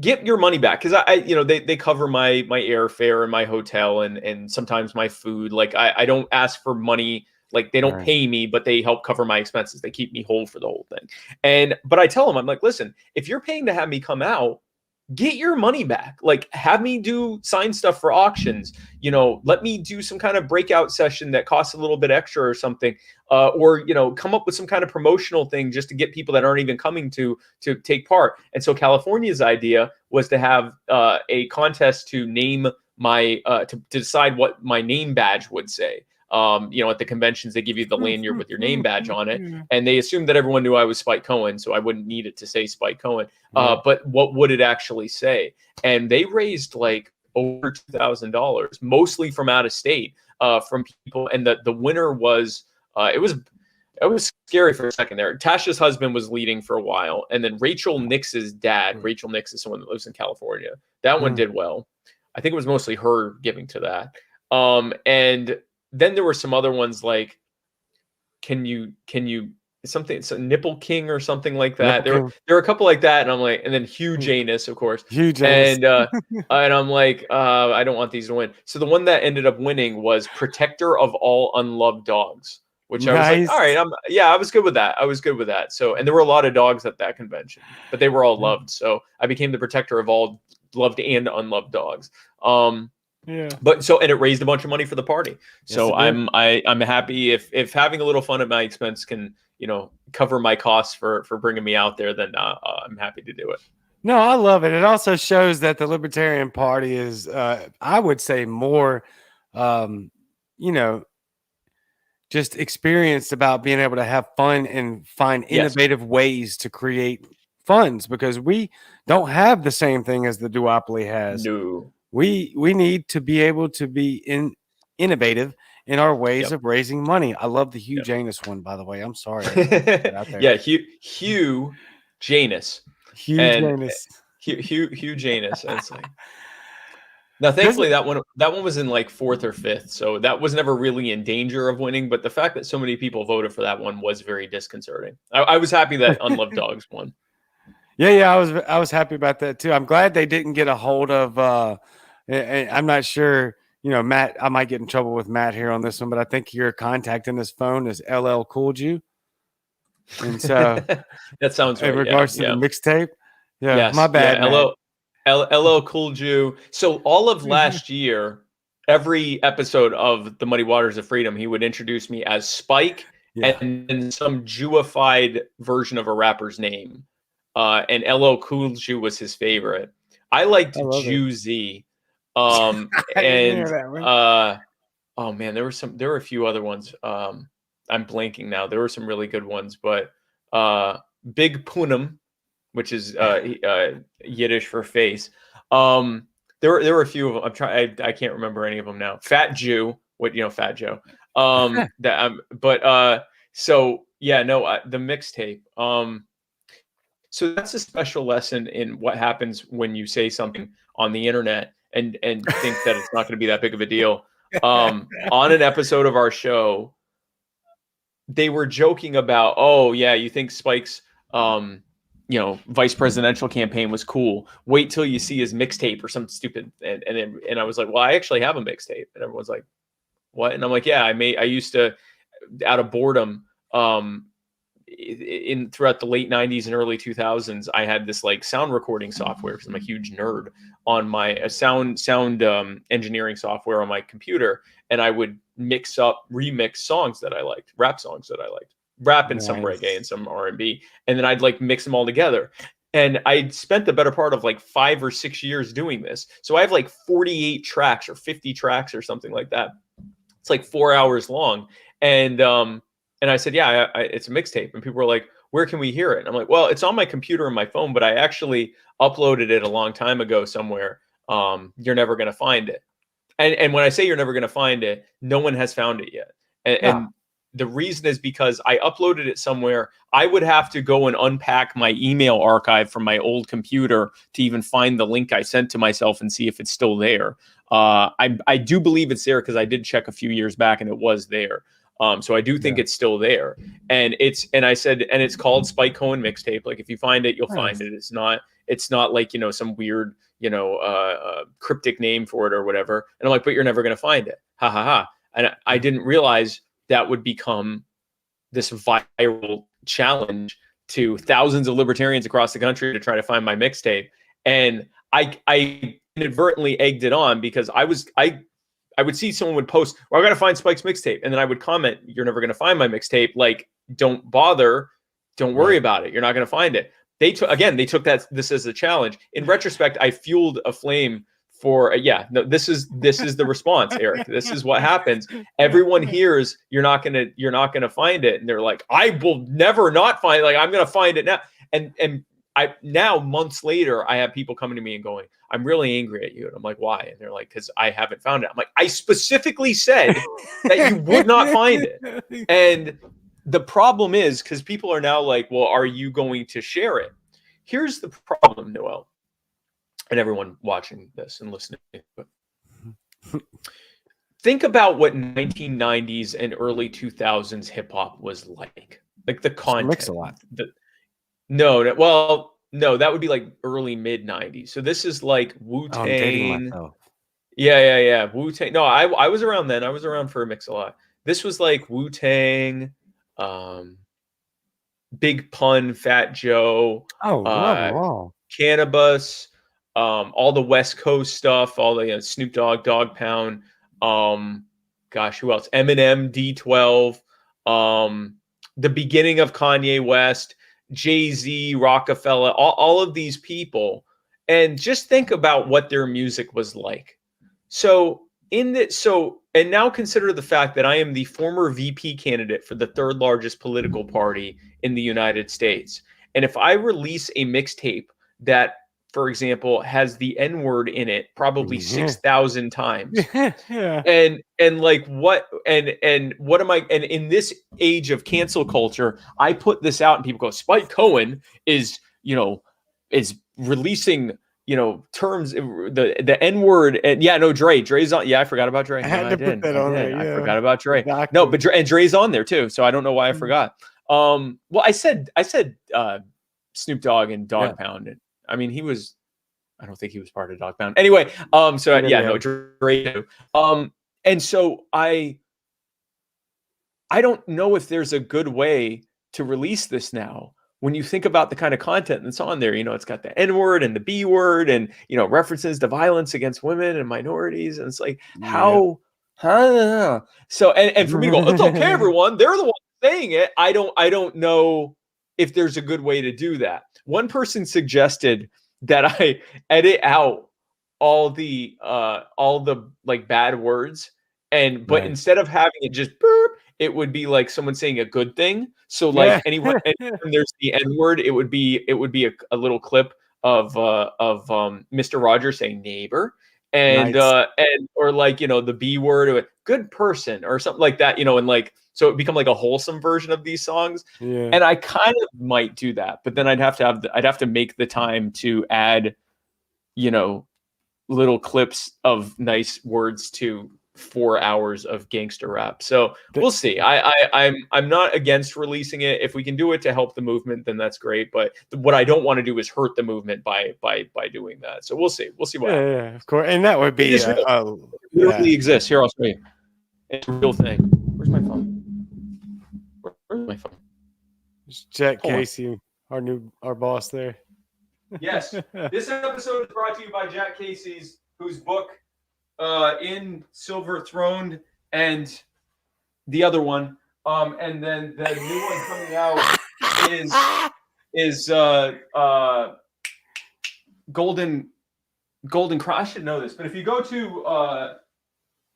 Get your money back, because they cover my airfare and my hotel and sometimes my food. Like I don't ask for money. Like they don't pay me, but they help cover my expenses. They keep me whole for the whole thing. But I tell them, I'm like, listen, if you're paying to have me come out, get your money back. Like have me sign stuff for auctions. Let me do some kind of breakout session that costs a little bit extra or something. Or come up with some kind of promotional thing just to get people that aren't even coming to take part. And so California's idea was to have a contest to name my to decide what my name badge would say. At the conventions, they give you the lanyard with your name badge on it, and they assumed that everyone knew I was Spike Cohen, so I wouldn't need it to say Spike Cohen. But what would it actually say? And they raised like over $2,000, mostly from out of state, from people. And the winner was it was scary for a second there. Tasha's husband was leading for a while, and then Rachel Nix's dad. Rachel Nix is someone that lives in California. That one did well. I think it was mostly her giving to that. And then there were some other ones like, can you something, so Nipple King or something like that. There were a couple like that, and I'm like, and then Hugh Janus, of course. And I'm like, I don't want these to win. So the one that ended up winning was Protector of All Unloved Dogs, which I was like, all right, I was good with that. So, and there were a lot of dogs at that convention, but they were all loved. So I became the protector of all loved and unloved dogs. But and it raised a bunch of money for the party. So I'm happy if having a little fun at my expense can, cover my costs for bringing me out there, then I'm happy to do it. No, I love it. It also shows that the Libertarian Party is, I would say, more, just experienced about being able to have fun and find innovative ways to create funds, because we don't have the same thing as the duopoly has. No. We need to be able to be innovative in our ways of raising money. I love the Hugh Janus one, by the way. I'm sorry. Yeah, Hugh Janus. Hugh Janus. Hugh Janus. It's like, now, thankfully, that one was in like 4th or 5th, so that was never really in danger of winning. But the fact that so many people voted for that one was very disconcerting. I was happy that Unloved Dogs won. Yeah, I was happy about that too. I'm glad they didn't get a hold of. I'm not sure, Matt. I might get in trouble with Matt here on this one, but I think your contact in his phone is LL Cool Ju, and so that sounds right. In regards to the mixtape, Yeah, Yes. my bad, Yeah. Matt. LL Cool J. So all of last year, every episode of the Muddy Waters of Freedom, he would introduce me as Spike Yeah. and then some Jewified version of a rapper's name. And LL Cool J was his favorite. I liked I love it. Jew Z. I didn't hear And that one. oh man, there were a few other ones. I'm blanking now. There were some really good ones, but Big Punim, which is Yiddish for face. There were a few of them. I can't remember any of them now. Fat Jew, Fat Joe. So yeah, no, the mixtape. So that's a special lesson in what happens when you say something on the internet and think that it's not going to be that big of a deal. On an episode of our show, they were joking about, oh yeah, you think Spike's vice presidential campaign was cool. Wait till you see his mixtape or something stupid. And I was like, well, I actually have a mixtape. And everyone's like, what? And I'm like, yeah, I used to, out of boredom, throughout the late 90s and early 2000s, I had this like sound recording software because I'm a huge nerd on my sound engineering software on my computer, and I would remix songs that I liked, rap songs that I liked, rap and some reggae and some R&B, and then I'd like mix them all together. And I'd spent the better part of like 5 or 6 years doing this. So I have like 48 tracks or 50 tracks or something like that. It's like 4 hours long. And I said, yeah, it's a mixtape. And people were like, where can we hear it? And I'm like, well, it's on my computer and my phone, but I actually uploaded it a long time ago somewhere. You're never going to find it. And when I say you're never going to find it, no one has found it yet. And the reason is because I uploaded it somewhere. I would have to go and unpack my email archive from my old computer to even find the link I sent to myself and see if it's still there. I do believe it's there because I did check a few years back and it was there. So I do think it's still there, and it's called Spike Cohen Mixtape. Like if you find it, you'll find it. It's not like, some weird, cryptic name for it or whatever. And I'm like, but you're never going to find it. Ha ha ha. And I didn't realize that would become this viral challenge to thousands of libertarians across the country to try to find my mixtape. And I inadvertently egged it on because I would see someone would post, well, I got to find Spike's mixtape. And then I would comment, you're never going to find my mixtape. Like, don't bother. Don't worry about it. You're not going to find it. They took this as a challenge. In retrospect, I fueled a flame for, this is the response, Eric. This is what happens. Everyone hears you're not going to find it. And they're like, I will never not find it. Like, I'm going to find it now. And I now, months later, I have people coming to me and going, I'm really angry at you. And I'm like, why? And they're like, because I haven't found it. I'm like, I specifically said that you would not find it. And the problem is, because people are now like, well, are you going to share it? Here's the problem, Noel, and everyone watching this and listening. Think about what 1990s and early 2000s hip hop was like. Like the content. Mix a lot. No, that would be like early mid 90s. So this is like Wu-Tang. I'm dating myself. Yeah. Wu-Tang. No, I was around then. I was around for a mix a lot. This was like Wu-Tang, Big Pun, Fat Joe, Cannabis, all the West Coast stuff, all the Snoop Dogg, Dog Pound, who else? Eminem, D12, the beginning of Kanye West, Jay-Z, Rockefeller, all of these people, and just think about what their music was like. And now consider the fact that I am the former VP candidate for the third largest political party in the United States. And if I release a mixtape that, for example, has the N-word in it probably 6,000 times. And like what am I, and in this age of cancel culture, I put this out and people go, Spike Cohen is releasing, terms, the N-word, and Dre's on. Yeah, I forgot about Dre. I had to put that on there. I forgot about Dre. Exactly. No, but Dre's on there too, so I don't know why I forgot. Well, I said Snoop Dogg and Dog Pound, and I mean I don't think he was part of Dog Pound. Anyway, Dre. And so I don't know if there's a good way to release this now, when you think about the kind of content that's on there, it's got the N word and the B word and, references to violence against women and minorities. And it's like, how, huh? So, and for me to go, it's okay, everyone, they're the ones saying it. I don't know if there's a good way to do that. One person suggested that I edit out all the like bad words, but instead of having it just burp, it would be like someone saying a good thing. So like anyone there's the N word, it would be a little clip of Mr. Rogers saying neighbor, and or like the B word or good person or something like that, and like so it become like a wholesome version of these songs. And I kind of might do that, but then I'd have to make the time to add little clips of nice words to 4 hours of gangster rap. So we'll see. I'm not against releasing it. If we can do it to help the movement, then that's great. But what I don't want to do is hurt the movement by doing that. So we'll see. We'll see what happens. Yeah, of course. And that would be it really exists. Here, I'll show you. It's a real thing. Where's my phone? Where's my phone? It's Jack Casey, our boss there. Yes. This episode is brought to you by Jack Casey's, whose book In Silver Throned and the other one. And then the new one coming out is Golden Cross. I should know this, but if you go to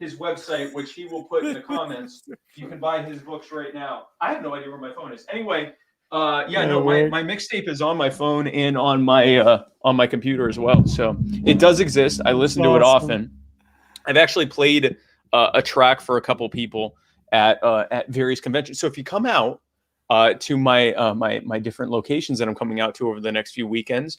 his website, which he will put in the comments, you can buy his books right now. I have no idea where my phone is. Anyway, my mixtape is on my phone and on my computer as well. So it does exist. I listen to it often. I've actually played a track for a couple people at various conventions. So if you come out to my different locations that I'm coming out to over the next few weekends,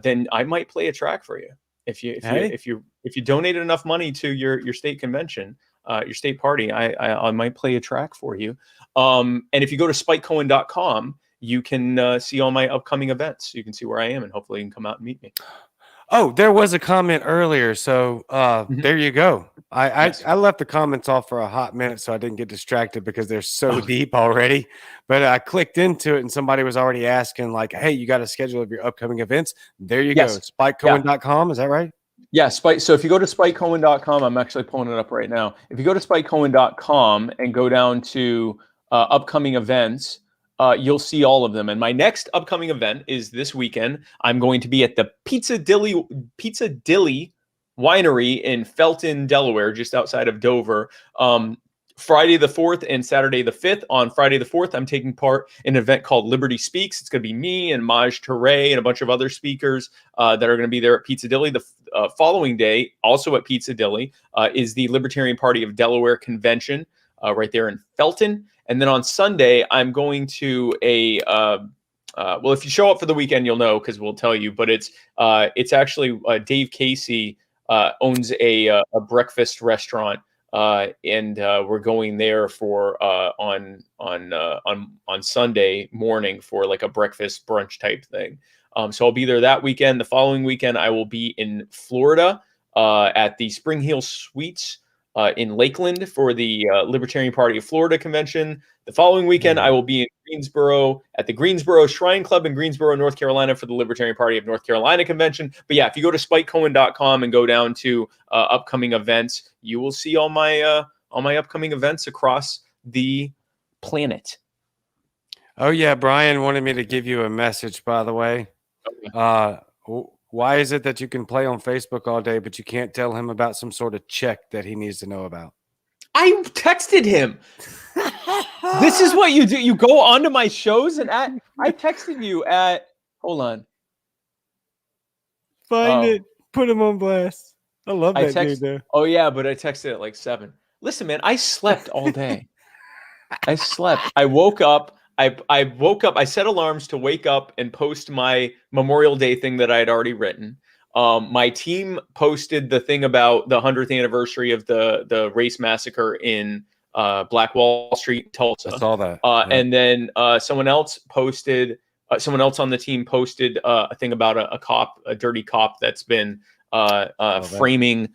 then I might play a track for you. If you donated enough money to your state convention, your state party, I might play a track for you. And if you go to spikecohen.com, you can see all my upcoming events. You can see where I am, and hopefully you can come out and meet me. Oh, there was a comment earlier. So there you go. I left the comments off for a hot minute, so I didn't get distracted because they're so deep already. But I clicked into it, and somebody was already asking, like, hey, you got a schedule of your upcoming events? There you go. SpikeCohen.com. Is that right? Yeah, So if you go to SpikeCohen.com, I'm actually pulling it up right now. If you go to SpikeCohen.com and go down to upcoming events, you'll see all of them. And my next upcoming event is this weekend. I'm going to be at the Pizza Dilly Winery in Felton, Delaware, just outside of Dover. Friday the 4th and Saturday the 5th. On Friday the 4th, I'm taking part in an event called Liberty Speaks. It's going to be me and Maj Touré and a bunch of other speakers that are going to be there at Pizza Dilly. The following day, also at Pizza Dilly, is the Libertarian Party of Delaware convention right there in Felton. And then on Sunday, I'm going to well, if you show up for the weekend, you'll know because we'll tell you. But it's actually Dave Casey owns a breakfast restaurant. And we're going there for on Sunday morning for like a breakfast brunch type thing. So I'll be there that weekend. The following weekend, I will be in Florida at the Spring Hill Suites in Lakeland for the Libertarian Party of Florida convention. The following weekend, I will be in Greensboro at the Greensboro Shrine Club in Greensboro, North Carolina for the Libertarian Party of North Carolina convention. But yeah, if you go to spikecohen.com and go down to upcoming events, you will see all my upcoming events across the planet. Oh yeah, Brian wanted me to give you a message, by the way. Why is it that you can play on Facebook all day, but you can't tell him about some sort of check that he needs to know about? I texted him. This is what you do. You go onto my shows and I texted you at, hold on. Find it. Put him on blast. I love that dude though. Oh yeah, but I texted at like 7. Listen, man, I slept all day. I slept. I woke up. I woke up. I set alarms to wake up and post my Memorial Day thing that I had already written. My team posted the thing about the 100th anniversary of the race massacre in Black Wall Street, Tulsa. I saw that. And then someone else on the team posted a thing about a dirty cop that's been framing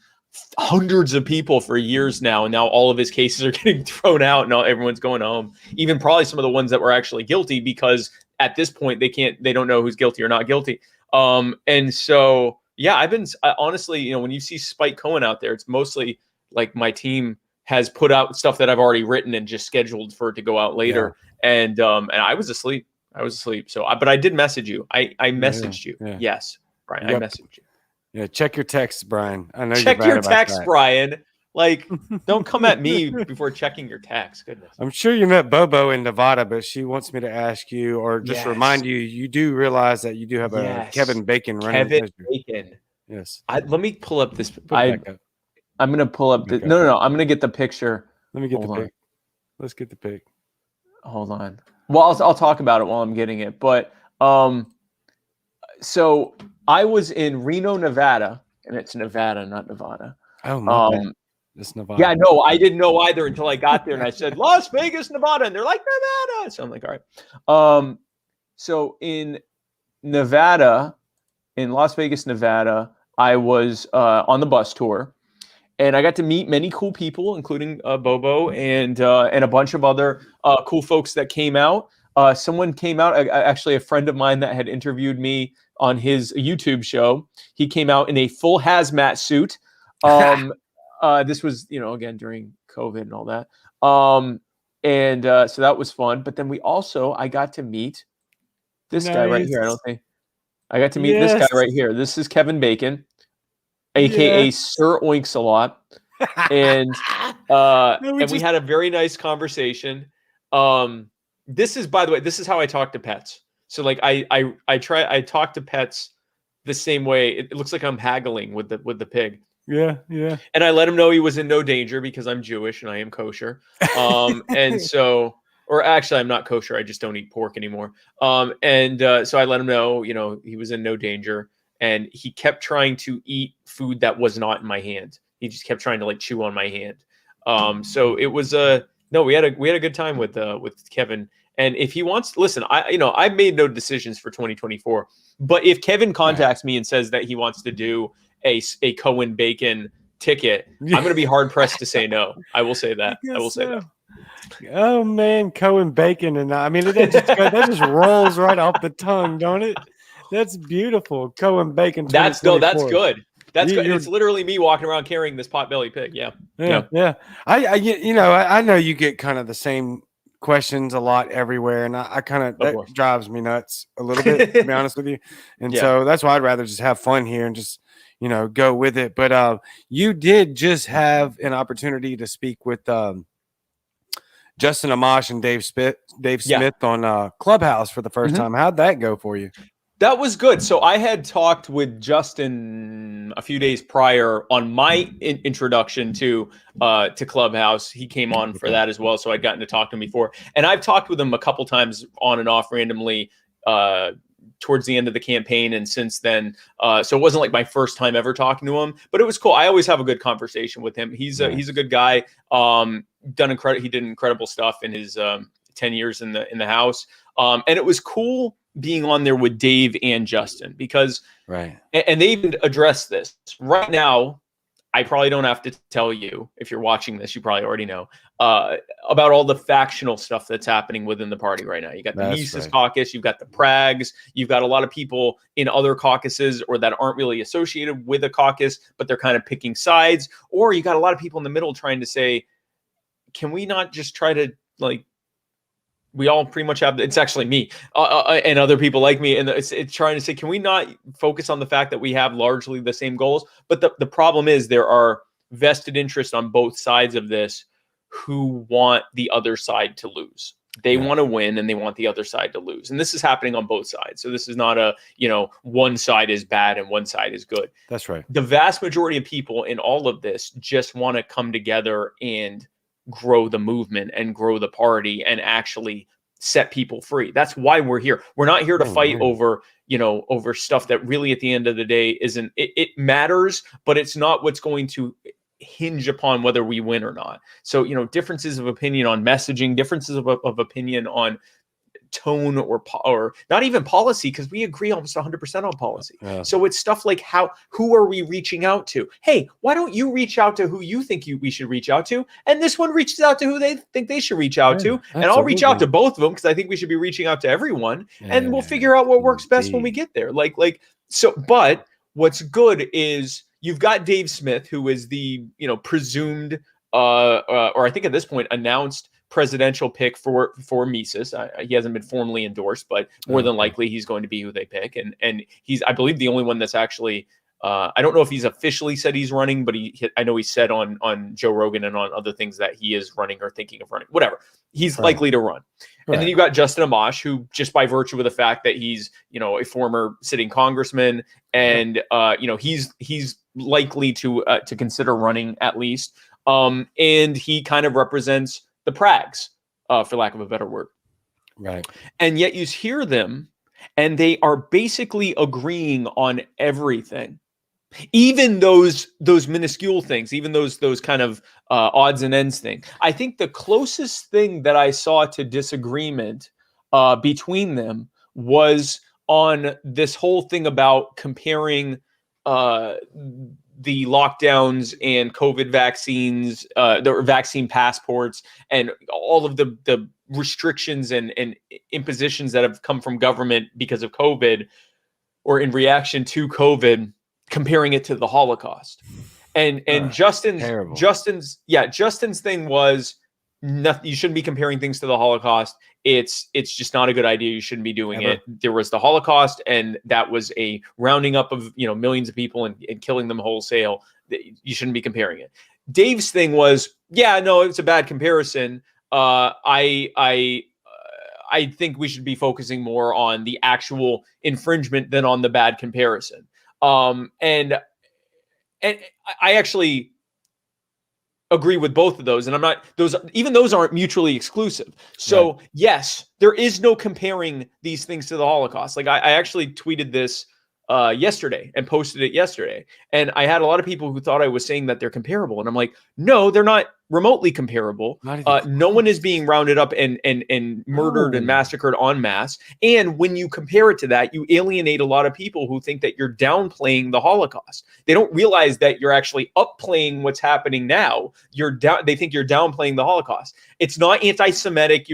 hundreds of people for years now, and now all of his cases are getting thrown out and now everyone's going home, even probably some of the ones that were actually guilty because at this point they don't know who's guilty or not guilty. And so yeah, honestly, when you see Spike Cohen out there, it's mostly like my team has put out stuff that I've already written and just scheduled for it to go out later. Yeah. And I was asleep. So, but I did message you. I messaged you. Yeah. Yes, Brian, I messaged you. Yeah. Check your text, Brian. I know check your text, Brian. Like, don't come at me before checking your text. Goodness. I'm sure you met Bobo in Nevada, but she wants me to ask you or just remind you, you do realize that you do have a Kevin Bacon running. Kevin Bacon. Yes. Let me pull up this. I'm going to pull up. No. I'm going to get the picture. Let me get the pic. Let's get the pic. Hold on. Well, I'll talk about it while I'm getting it. But so I was in Reno, Nevada, and it's Nevada, not Nevada. Oh, my bad. It's Nevada. Yeah, no, I didn't know either until I got there and I said Las Vegas, Nevada, and they're like Nevada. So I'm like, all right. So in Nevada, in Las Vegas, Nevada, I was on the bus tour, and I got to meet many cool people, including Bobo and a bunch of other cool folks that came out. Someone came out, actually a friend of mine that had interviewed me on his YouTube show. He came out in a full hazmat suit. This was, again, during COVID and all that. So that was fun. But then I got to meet this guy right here. I got to meet this guy right here. This is Kevin Bacon, aka Sir Oinks a Lot. And we had a very nice conversation. This is, by the way, this is how I talk to pets. So like I talk to pets the same way. It looks like I'm haggling with the pig. Yeah. And I let him know he was in no danger because I'm Jewish and I am kosher. And so, or actually I'm not kosher. I just don't eat pork anymore. So I let him know, he was in no danger, and he kept trying to eat food that was not in my hand. He just kept trying to like chew on my hand. So it was we had a good time with Kevin. And if he wants, listen, I've made no decisions for 2024, but if Kevin contacts me and says that he wants to do a Cohen Bacon ticket, I'm going to be hard pressed to say no. I will say that. I will say that. Oh man, Cohen Bacon, and that just rolls right off the tongue, don't it? That's beautiful, Cohen Bacon. That's good. That's good. It's literally me walking around carrying this potbelly pig. Yeah. I know you get kind of the same questions a lot everywhere, and I kind of that drives me nuts a little bit, to be honest with you. And so that's why I'd rather just have fun here and just go with it. But you did just have an opportunity to speak with Justin Amash and Dave Smith on Clubhouse for the first time. How'd that go for you? That was good. So I had talked with Justin a few days prior on my introduction to Clubhouse. He came on for that as well, so I'd gotten to talk to him before. And I've talked with him a couple times on and off randomly towards the end of the campaign and since then. So it wasn't like my first time ever talking to him, but it was cool. I always have a good conversation with him. He's a good guy. He did incredible stuff in his 10 years in the House. And it was cool being on there with Dave and Justin because, and they even addressed this right now. I probably don't have to tell you, if you're watching this, you probably already know about all the factional stuff that's happening within the party right now. You got the Mises caucus, you've got the Prags, you've got a lot of people in other caucuses or that aren't really associated with a caucus, but they're kind of picking sides. Or you got a lot of people in the middle trying to say, can we not just try to we all pretty much have, it's actually me and other people like me. And it's trying to say, can we not focus on the fact that we have largely the same goals? But the problem is there are vested interests on both sides of this who want the other side to lose. They want to win and they want the other side to lose. And this is happening on both sides. So this is not one side is bad and one side is good. That's right. The vast majority of people in all of this just want to come together and grow the movement and grow the party and actually set people free. That's why we're here. We're not here to fight over stuff that really at the end of the day isn't, it matters, but it's not what's going to hinge upon whether we win or not. So, differences of opinion on messaging, differences of opinion on tone or not even policy, because we agree almost 100% on policy. So it's stuff like who are we reaching out to? Hey, why don't you reach out to who you think we should reach out to? And this one reaches out to who they think they should reach out to. And I'll reach out to both of them, because I think we should be reaching out to everyone. And we'll figure out what works best when we get there. But what's good is you've got Dave Smith, who is the, presumed, or I think at this point announced presidential pick for Mises. He hasn't been formally endorsed, but more than likely he's going to be who they pick. And he's, I believe, the only one that's actually, I don't know if he's officially said he's running, but I know he said on Joe Rogan and on other things that he is running or thinking of running, whatever. He's likely to run. And then you've got Justin Amash, who, just by virtue of the fact that he's, a former sitting congressman, and he's likely to consider running at least. And he kind of represents the Prags, for lack of a better word. Right. And yet you hear them, and they are basically agreeing on everything. Even those minuscule things, even those kind of odds and ends thing. I think the closest thing that I saw to disagreement between them was on this whole thing about comparing the lockdowns and COVID vaccines, the vaccine passports, and all of the restrictions and impositions that have come from government because of COVID or in reaction to COVID, comparing it to the Holocaust. And Justin's thing was, nothing, you shouldn't be comparing things to the Holocaust. It's just not a good idea. You shouldn't be doing it. There was the Holocaust, and that was a rounding up of millions of people and killing them wholesale. You shouldn't be comparing it. Dave's thing was, it's a bad comparison. I think we should be focusing more on the actual infringement than on the bad comparison. And I actually agree with both of those, and those aren't mutually exclusive. So yes, there is no comparing these things to the Holocaust. Like I actually tweeted this yesterday and posted it yesterday, and I had a lot of people who thought I was saying that they're comparable, and I'm like, no, they're not remotely comparable. No one is being rounded up and murdered and massacred en masse. And when you compare it to that, you alienate a lot of people who think that you're downplaying the Holocaust. They don't realize that you're actually upplaying what's happening now. They think you're downplaying the Holocaust. It's not anti-Semitic.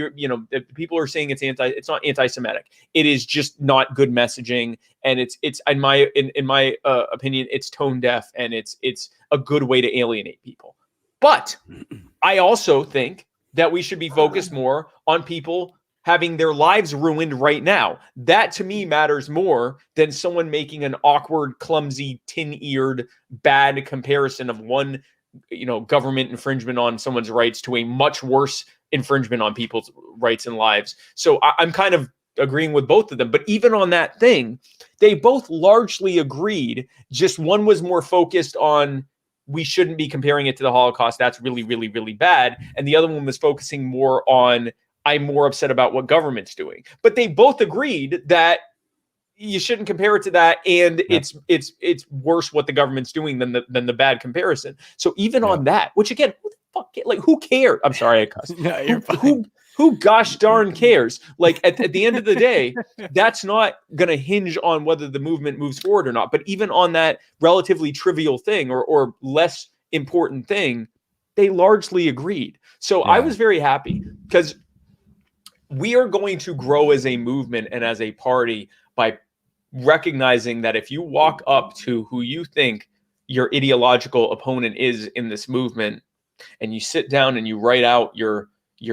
People are saying it's not anti-Semitic. It is just not good messaging, and it's in my opinion, it's tone deaf, and it's a good way to alienate people. But I also think that we should be focused more on people having their lives ruined right now. That, to me, matters more than someone making an awkward, clumsy, tin-eared, bad comparison of one, government infringement on someone's rights to a much worse infringement on people's rights and lives. So I'm kind of agreeing with both of them. But even on that thing, they both largely agreed. Just one was more focused on, we shouldn't be comparing it to the Holocaust. That's really, really, really bad. And the other one was focusing more on, I'm more upset about what government's doing. But they both agreed that you shouldn't compare it to that, and it's worse what the government's doing than the bad comparison. So even on that, which again, who the fuck, who cares? I'm sorry, I cussed. No, you're fine. Who gosh darn cares? Like at the end of the day, that's not going to hinge on whether the movement moves forward or not. But even on that relatively trivial thing or less important thing, they largely agreed. So I was very happy, because we are going to grow as a movement and as a party by recognizing that if you walk up to who you think your ideological opponent is in this movement, and you sit down and you write out your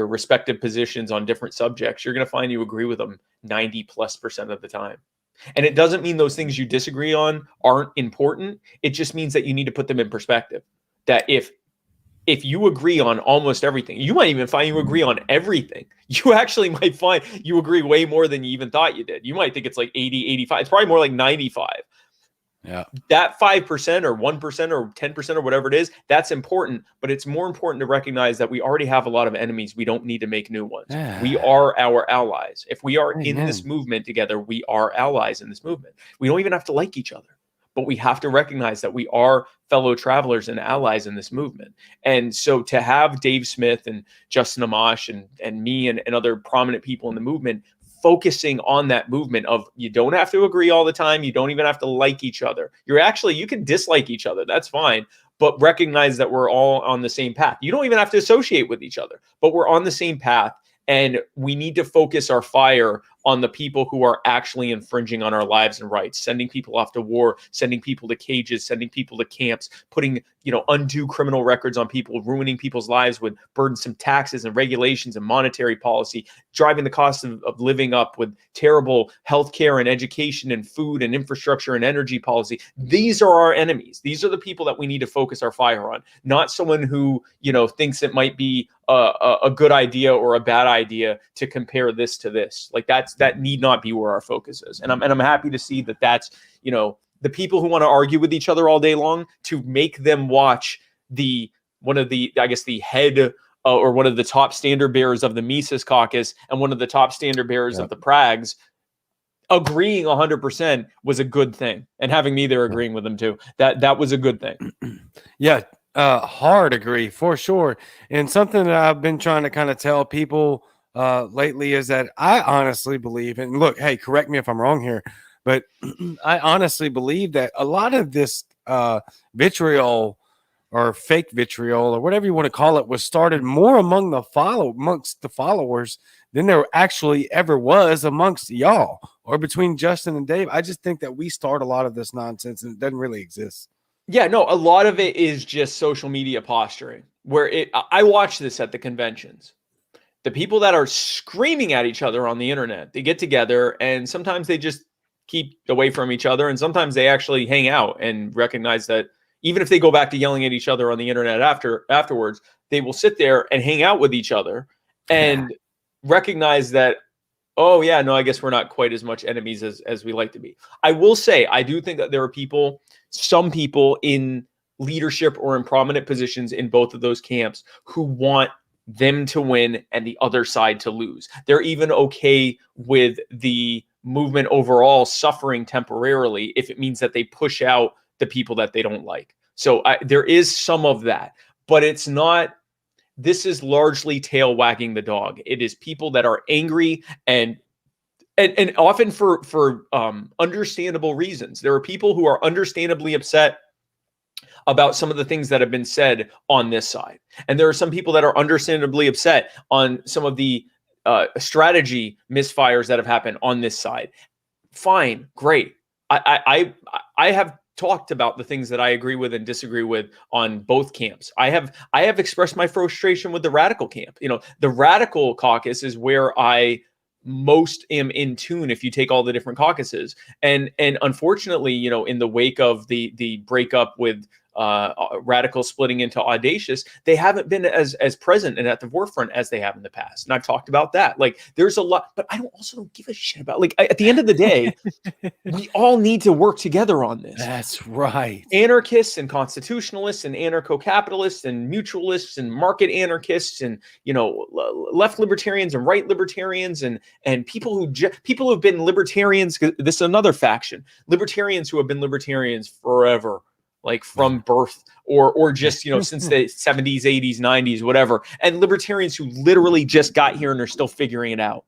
respective positions on different subjects, you're going to find you agree with them 90+% of the time. And it doesn't mean those things you disagree on aren't important. It just means that you need to put them in perspective. That if you agree on almost everything, you might even find you agree on everything. You actually might find you agree way more than you even thought you did. You might think it's like 80, 85. It's probably more like 95. Yeah. That 5% or 1% or 10% or whatever it is, that's important. But it's more important to recognize that we already have a lot of enemies. We don't need to make new ones. Yeah. We are our allies. If we are in this movement together, we are allies in this movement. We don't even have to like each other, but we have to recognize that we are fellow travelers and allies in this movement. And so to have Dave Smith and Justin Amash and me and other prominent people in the movement focusing on that movement of you don't have to agree all the time. You don't even have to like each other. You can dislike each other. That's fine. But recognize that we're all on the same path. You don't even have to associate with each other, but we're on the same path. And we need to focus our fire on the people who are actually infringing on our lives and rights, sending people off to war, sending people to cages, sending people to camps, putting, undue criminal records on people, ruining people's lives with burdensome taxes and regulations and monetary policy, driving the cost of living up with terrible healthcare and education and food and infrastructure and energy policy. These are our enemies. These are the people that we need to focus our fire on, not someone who, thinks it might be a good idea or a bad idea to compare this to this. Like that need not be where our focus is. And I'm happy to see that that's, the people who want to argue with each other all day long, to make them watch one of the head or one of the top standard bearers of the Mises caucus and one of the top standard bearers of the Prags agreeing 100% was a good thing. And having me there agreeing with them too, that was a good thing. Yeah. Hard agree for sure. And something that I've been trying to kind of tell people lately is that I honestly believe, and look, hey, correct me if I'm wrong here, but I honestly believe that a lot of this vitriol or fake vitriol or whatever you want to call it was started more amongst the followers than there actually ever was amongst y'all or between Justin and Dave. I just think that we start a lot of this nonsense and it doesn't really exist. Yeah, no, a lot of it is just social media posturing where I watch this at the conventions. The people that are screaming at each other on the internet, they get together and sometimes they just keep away from each other. And sometimes they actually hang out and recognize that even if they go back to yelling at each other on the internet afterwards, they will sit there and hang out with each other and recognize that, oh yeah, no, I guess we're not quite as much enemies as we like to be. I will say, I do think that there are some people in leadership or in prominent positions in both of those camps who want them to win and the other side to lose. They're even okay with the movement overall suffering temporarily if it means that they push out the people that they don't like. So there is some of that, but it's not. This is largely tail wagging the dog. It is people that are angry and often for understandable reasons. There are people who are understandably upset about some of the things that have been said on this side. And there are some people that are understandably upset on some of the strategy misfires that have happened on this side. Fine, great. I have talked about the things that I agree with and disagree with on both camps. I have expressed my frustration with the radical camp. The radical caucus is where I most am in tune if you take all the different caucuses. And unfortunately, in the wake of the breakup with radical splitting into audacious, they haven't been as present and at the forefront as they have in the past. And I've talked about that. Like there's a lot, but I don't give a shit about, like, at the end of the day, we all need to work together on this. That's right. Anarchists and constitutionalists and anarcho-capitalists and mutualists and market anarchists and, left libertarians and right libertarians and people who have been libertarians. This is another faction, libertarians who have been libertarians forever. Like from birth or just, since the 70s, 80s, 90s, whatever. And libertarians who literally just got here and are still figuring it out.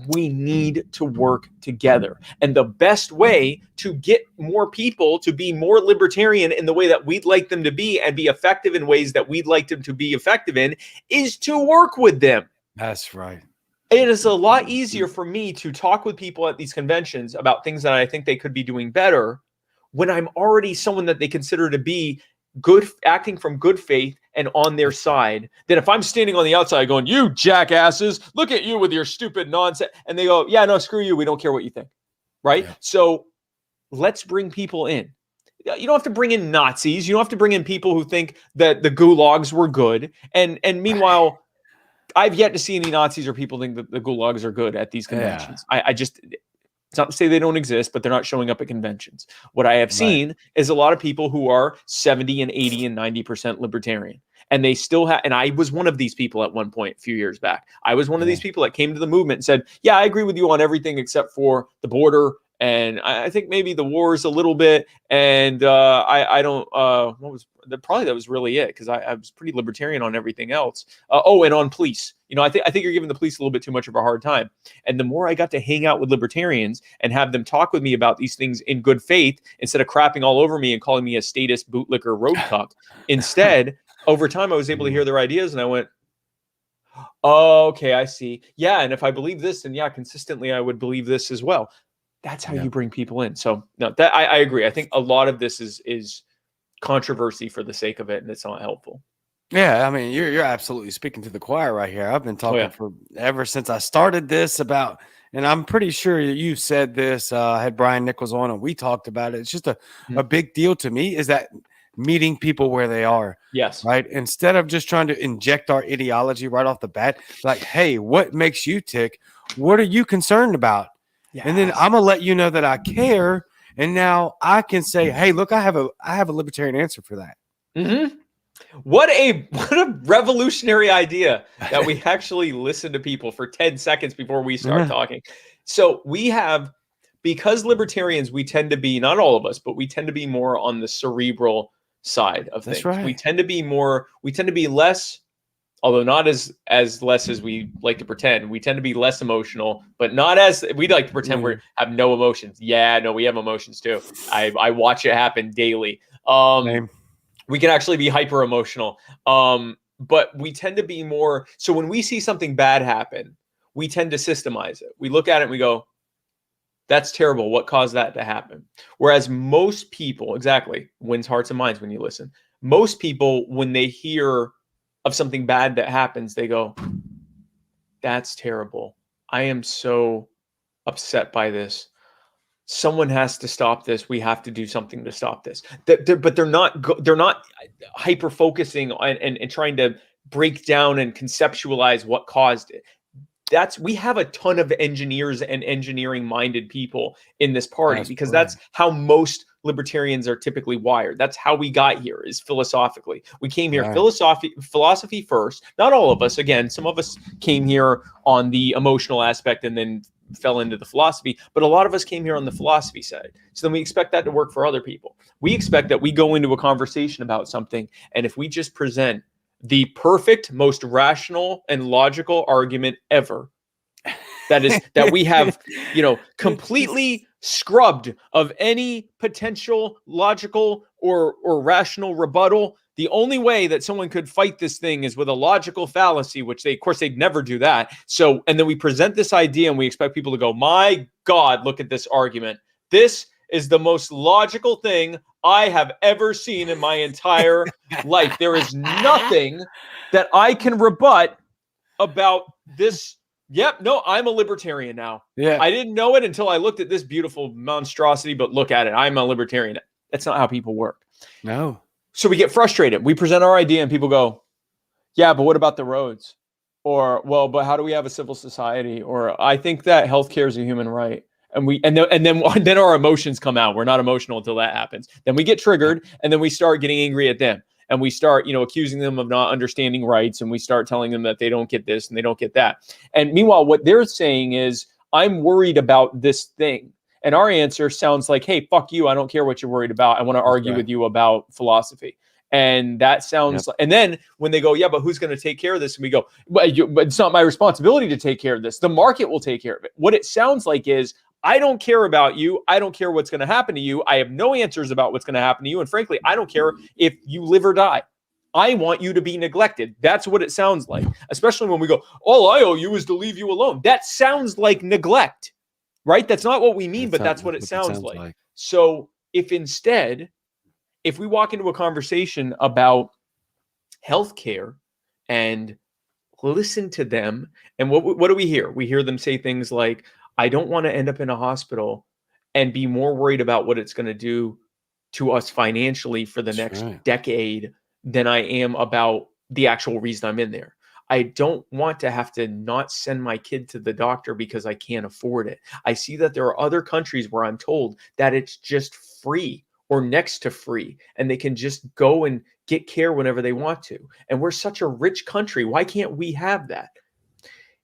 We need to work together. And the best way to get more people to be more libertarian in the way that we'd like them to be and be effective in ways that we'd like them to be effective in is to work with them. That's right. It is a lot easier for me to talk with people at these conventions about things that I think they could be doing better when I'm already someone that they consider to be good, acting from good faith and on their side, than if I'm standing on the outside going, you jackasses, look at you with your stupid nonsense. And they go, yeah, no, screw you. We don't care what you think. Right? Yeah. So let's bring people in. You don't have to bring in Nazis. You don't have to bring in people who think that the gulags were good. And meanwhile, I've yet to see any Nazis or people think that the gulags are good at these conventions. Yeah. It's not to say they don't exist, but they're not showing up at conventions. What I have seen is a lot of people who are 70 and 80 and 90% libertarian. And they still have, and I was one of these people at one point a few years back. I was one of these people that came to the movement and said, yeah, I agree with you on everything except for the border And I think maybe the wars a little bit. And I don't, what was probably that was really it, because I was pretty libertarian on everything else. And on police. I think you're giving the police a little bit too much of a hard time. And the more I got to hang out with libertarians and have them talk with me about these things in good faith, instead of crapping all over me and calling me a statist, bootlicker, road cuck, instead, over time, I was able to hear their ideas, and I went, oh, okay, I see. Yeah, and if I believe this, then yeah, consistently I would believe this as well. That's how you bring people in. So no, that I agree. I think a lot of this is controversy for the sake of it, and it's not helpful. Yeah, I mean, you're absolutely speaking to the choir right here. I've been talking for ever since I started this about, and I'm pretty sure you said this. I had Brian Nichols on, and we talked about it. It's just a big deal to me, is that meeting people where they are. Yes. Right. Instead of just trying to inject our ideology right off the bat, like, hey, what makes you tick? What are you concerned about? Yes. And then I'm gonna let you know that I care. And now I can say, hey, look, I have a libertarian answer for that. Mm-hmm. What a revolutionary idea that we actually listen to people for 10 seconds before we start talking. So we have, because libertarians, we tend to be, not all of us, but we tend to be more on the cerebral side of things. Right. We tend to be less, although not as less as we like to pretend. We tend to be less emotional, but not as we like to pretend we have no emotions. Yeah, no, we have emotions too. I watch it happen daily. We can actually be hyper emotional. But we tend to be more, so when we see something bad happen, we tend to systemize it. We look at it and we go, that's terrible. What caused that to happen? Whereas most people, exactly, wins hearts and minds when you listen. Most people, when they hear of something bad that happens, they go, that's terrible. I am so upset by this. Someone has to stop this. We have to do something to stop this. But they're not hyper focusing on and trying to break down and conceptualize what caused it. We have a ton of engineers and engineering minded people in this party, because that's how most libertarians are typically wired. That's how we got here, is philosophically. We came here philosophy first. Not all of us. Again, some of us came here on the emotional aspect and then fell into the philosophy, but a lot of us came here on the philosophy side. So then we expect that to work for other people. We expect that we go into a conversation about something, and if we just present the perfect, most rational and logical argument ever, that we have, completely scrubbed of any potential logical or rational rebuttal. The only way that someone could fight this thing is with a logical fallacy, which of course they'd never do that. So, and then we present this idea and we expect people to go, my God, look at this argument. This is the most logical thing I have ever seen in my entire life. There is nothing that I can rebut about this. Yep. No, I'm a libertarian now. Yeah. I didn't know it until I looked at this beautiful monstrosity, but look at it. I'm a libertarian. That's not how people work. No. So we get frustrated. We present our idea and people go, yeah, but what about the roads? Or, well, but how do we have a civil society? Or I think that healthcare is a human right. And then our emotions come out. We're not emotional until that happens. Then we get triggered, and then we start getting angry at them. And we start, accusing them of not understanding rights, and we start telling them that they don't get this and they don't get that. And meanwhile, what they're saying is, I'm worried about this thing. And our answer sounds like, hey, fuck you. I don't care what you're worried about. I want to argue with you about philosophy. And that sounds like, and then when they go, yeah, but who's going to take care of this? And we go, but it's not my responsibility to take care of this. The market will take care of it. What it sounds like is, I don't care about you. I don't care what's going to happen to you. I have no answers about what's going to happen to you. And frankly, I don't care if you live or die. I want you to be neglected. That's what it sounds like, especially when we go, all I owe you is to leave you alone. That sounds like neglect, right? That's not what we mean, but that's what it sounds like. So if we walk into a conversation about healthcare and listen to them, and what do we hear? We hear them say things like, I don't want to end up in a hospital and be more worried about what it's going to do to us financially for the next decade than I am about the actual reason I'm in there. I don't want to have to not send my kid to the doctor because I can't afford it. I see that there are other countries where I'm told that it's just free or next to free, and they can just go and get care whenever they want to. And we're such a rich country. Why can't we have that?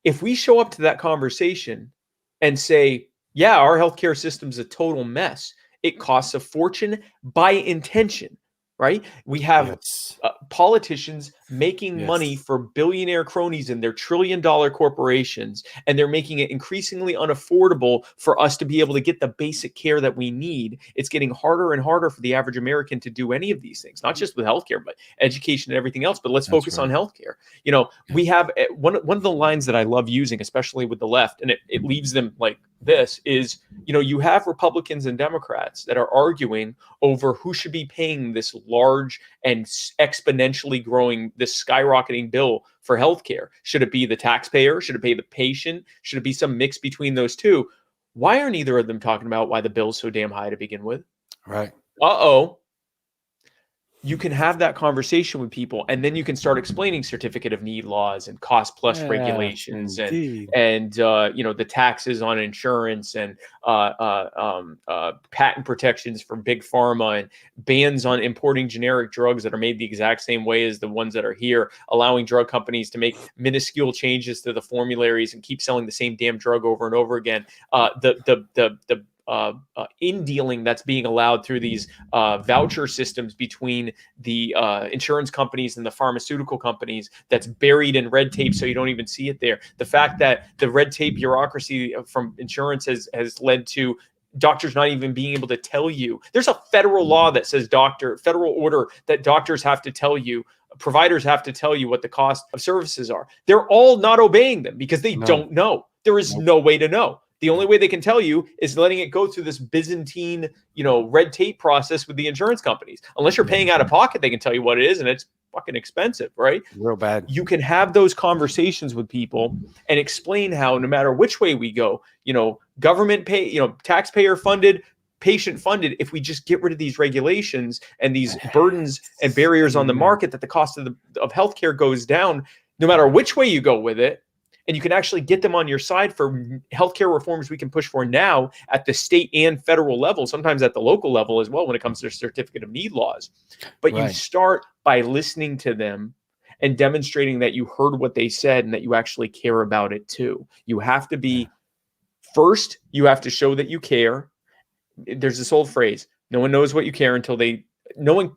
If we show up to that conversation and say, Yeah, our healthcare system's a total mess. It costs a fortune by intention, right? We have Yes. politicians making money Yes. for billionaire cronies and their trillion-dollar corporations, and they're making it increasingly unaffordable for us to be able to get the basic care that we need. It's getting harder and harder for the average American to do any of these things, not just with healthcare, but education and everything else. But let's That's focus right. on healthcare. You know, we have one of the lines that I love using, especially with the left, and it leaves them like this is, you know, you have Republicans and Democrats that are arguing over who should be paying this large and exponentially growing, this skyrocketing bill for healthcare. Should it be the taxpayer? Should it be the patient? Should it be some mix between those two? Why are neither of them talking about why the bill's so damn high to begin with? Right. Uh-oh. You can have that conversation with people, and then you can start explaining certificate of need laws and cost plus Yes, regulations indeed. and you know, the taxes on insurance and patent protections for big pharma and bans on importing generic drugs that are made the exact same way as the ones that are here, allowing drug companies to make minuscule changes to the formularies and keep selling the same damn drug over and over again. The in dealing that's being allowed through these voucher systems between the insurance companies and the pharmaceutical companies, that's buried in red tape so you don't even see it there. The fact that the red tape bureaucracy from insurance has led to doctors not even being able to tell you. There's a federal law that says federal order that doctors have to tell you, providers have to tell you what the cost of services are. They're all not obeying them because they don't know. There is no way to know. The only way they can tell you is letting it go through this Byzantine, you know, red tape process with the insurance companies. Unless you're paying out of pocket, they can tell you what it is, and it's fucking expensive, right? Real bad. You can have those conversations with people and explain how no matter which way we go, you know, government pay, you know, taxpayer funded, patient funded, if we just get rid of these regulations and these burdens and barriers on the market, that the cost of healthcare goes down no matter which way you go with it. And you can actually get them on your side for healthcare reforms we can push for now at the state and federal level, sometimes at the local level as well when it comes to certificate of need laws. But you start by listening to them and demonstrating that you heard what they said and that you actually care about it too. You have to be, first, you have to show that you care. There's this old phrase, no one knows what you care until no one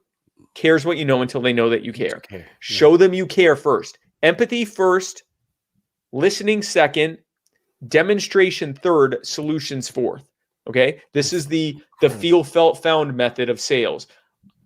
cares what you know until they know that you care. Show them you care first. Empathy first. Listening second, demonstration third, solutions fourth. Okay, this is the feel, felt, found method of sales.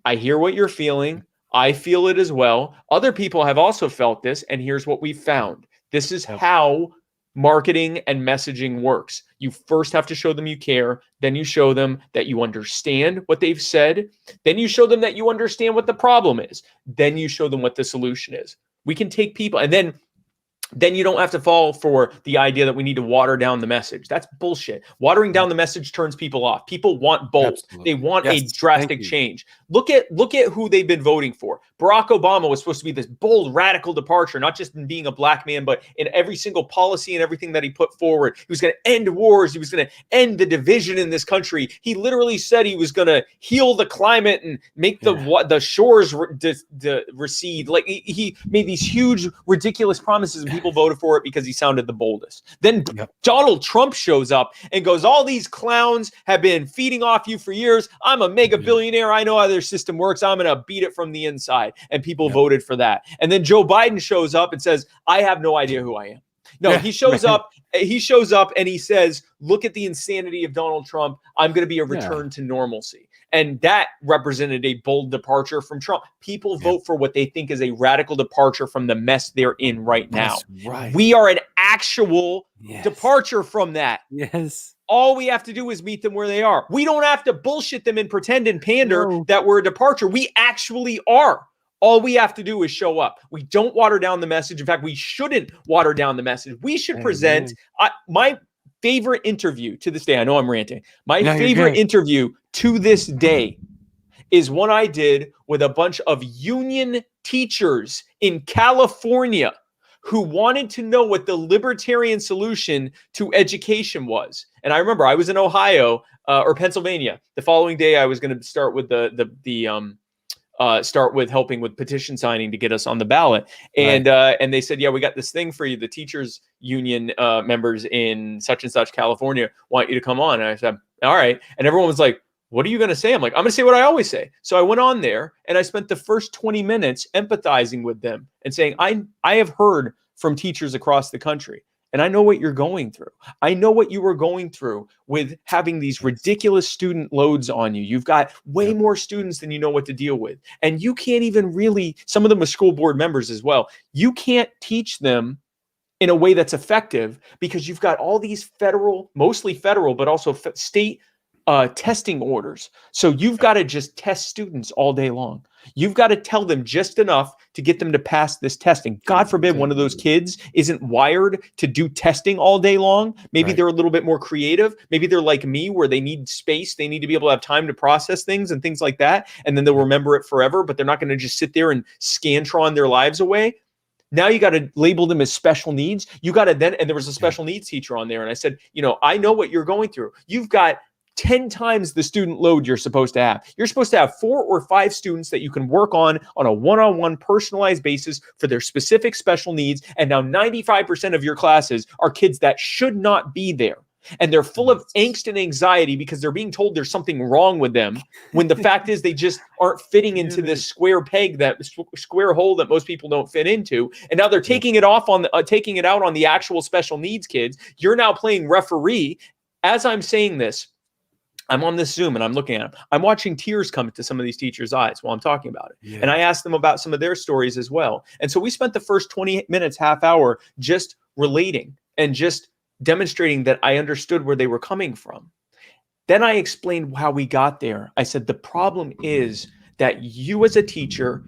I hear what you're feeling. I feel it as well. Other people have also felt this, and here's what we found. This is how marketing and messaging works. You first have to show them you care. Then you show them that you understand what they've said. Then you show them that you understand what the problem is. Then you show them what the solution is. We can take people, and then you don't have to fall for the idea that we need to water down the message. That's bullshit. Watering down the message turns people off. People want bold. Absolutely. They want a drastic change. Look at who they've been voting for. Barack Obama was supposed to be this bold, radical departure, not just in being a black man, but in every single policy and everything that he put forward. He was going to end wars. He was going to end the division in this country. He literally said he was going to heal the climate and make the shores recede. Like he made these huge, ridiculous promises, and people voted for it because he sounded the boldest. Then Donald Trump shows up and goes, all these clowns have been feeding off you for years. I'm a mega billionaire. I know how their system works. I'm going to beat it from the inside. And people voted for that. And then Joe Biden shows up and says, I have no idea who I am. No, he shows up and he says, look at the insanity of Donald Trump. I'm going to be a return to normalcy. And that represented a bold departure from Trump. People vote for what they think is a radical departure from the mess they're in right now. Right. We are an actual departure from that. Yes. All we have to do is meet them where they are. We don't have to bullshit them and pretend and pander that we're a departure. We actually are. All we have to do is show up. We don't water down the message. In fact, we shouldn't water down the message. We should present my favorite interview to this day. I know I'm ranting. My favorite interview to this day is one I did with a bunch of union teachers in California who wanted to know what the libertarian solution to education was. And I remember I was in Ohio or Pennsylvania. The following day, I was going to start with the start with helping with petition signing to get us on the ballot. And they said, yeah, we got this thing for you. The teachers union members in such and such California want you to come on. And I said, all right. And everyone was like, what are you going to say? I'm like, I'm going to say what I always say. So I went on there and I spent the first 20 minutes empathizing with them and saying, I have heard from teachers across the country. And I know what you're going through. I know what you were going through with having these ridiculous student loads on you. You've got way more students than you know what to deal with. And you can't even really, some of them are school board members as well. You can't teach them in a way that's effective because you've got all these federal, mostly federal, but also state testing orders. So you've got to just test students all day long. You've got to tell them just enough to get them to pass this testing. God forbid one of those kids isn't wired to do testing all day long. Maybe they're a little bit more creative. Maybe they're like me where they need space. They need to be able to have time to process things and things like that. And then they'll remember it forever, but they're not going to just sit there and scantron their lives away. Now you got to label them as special needs. You got to then, and there was a special needs teacher on there. And I said, I know what you're going through. You've got 10 times the student load you're supposed to have. You're supposed to have 4 or 5 students that you can work on a one-on-one personalized basis for their specific special needs. And now 95% of your classes are kids that should not be there. And they're full of angst and anxiety because they're being told there's something wrong with them when the fact is they just aren't fitting into this square peg, that square hole that most people don't fit into. And now they're taking it out on the actual special needs kids. You're now playing referee. As I'm saying this, I'm on this Zoom and I'm looking at them. I'm watching tears come into some of these teachers' eyes while I'm talking about it. Yeah. And I asked them about some of their stories as well. And so we spent the first 20 minutes, half hour, just relating and just demonstrating that I understood where they were coming from. Then I explained how we got there. I said, the problem is that you as a teacher,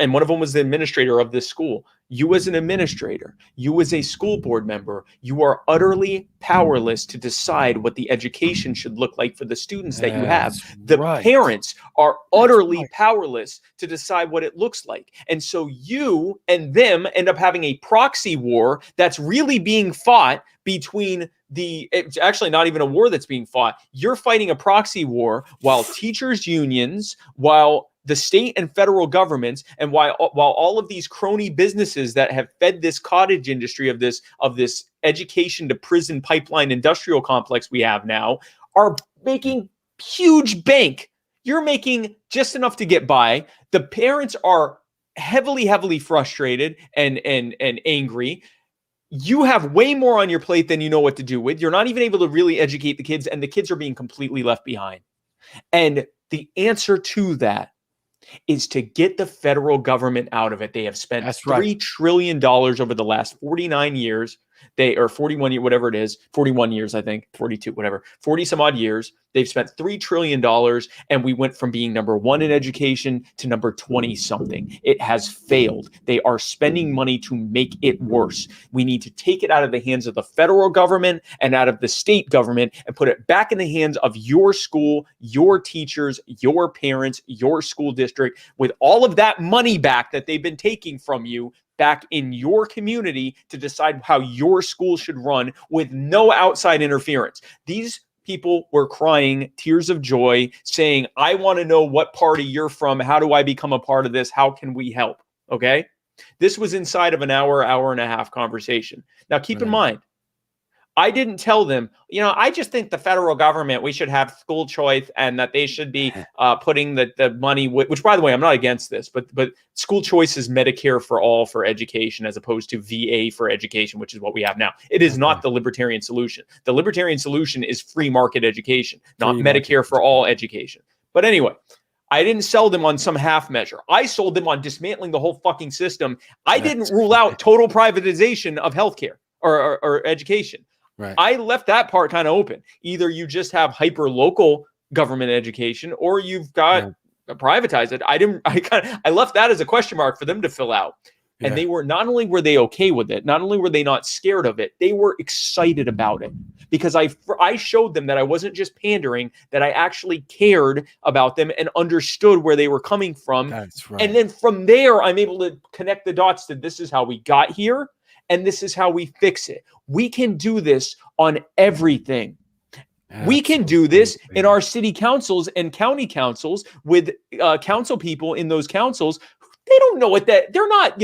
and one of them was the administrator of this school. You as an administrator, you as a school board member, you are utterly powerless to decide what the education should look like for the students that you have. The parents are utterly powerless to decide what it looks like. And so you and them end up having a proxy war that's really being fought between it's actually not even a war that's being fought. You're fighting a proxy war while teachers' unions, while the state and federal governments, and while all of these crony businesses that have fed this cottage industry of this education to prison pipeline industrial complex we have now are making huge bank. You're making just enough to get by. The parents are heavily frustrated and angry. You have way more on your plate than you know what to do with. You're not even able to really educate the kids, and the kids are being completely left behind. And the answer to that is to get the federal government out of it. They have spent $3 trillion over the last 49 years. Or 41 years, whatever it is, 41 years, I think, 42, whatever, 40 some odd years. They've spent $3 trillion, and we went from being number 1 in education to number 20 something. It has failed. They are spending money to make it worse. We need to take it out of the hands of the federal government and out of the state government and put it back in the hands of your school, your teachers, your parents, your school district, with all of that money back that they've been taking from you, back in your community to decide how your school should run with no outside interference. These people were crying tears of joy, saying, I want to know what party you're from. How do I become a part of this? How can we help? Okay. This was inside of an hour and a half conversation. Now, keep in mind, I didn't tell them, I just think the federal government, we should have school choice and that they should be putting the money, which, by the way, I'm not against this, but school choice is Medicare for all for education as opposed to VA for education, which is what we have now. It is not the libertarian solution. The libertarian solution is free market education, not Medicare for all education. But anyway, I didn't sell them on some half measure. I sold them on dismantling the whole fucking system. I didn't rule out total privatization of healthcare or education. Right. I left that part kind of open. Either you just have hyper local government education, or you've got privatized it. I left that as a question mark for them to fill out. Yeah. And they were, not only were they okay with it, not only were they not scared of it, they were excited about it, because I showed them that I wasn't just pandering, that I actually cared about them and understood where they were coming from. That's right. And then from there, I'm able to connect the dots to this is how we got here. And this is how we fix it. We can do this on everything. We can do this in Absolutely. our city councils and county councils with council people in those councils. They don't know what that, they're not,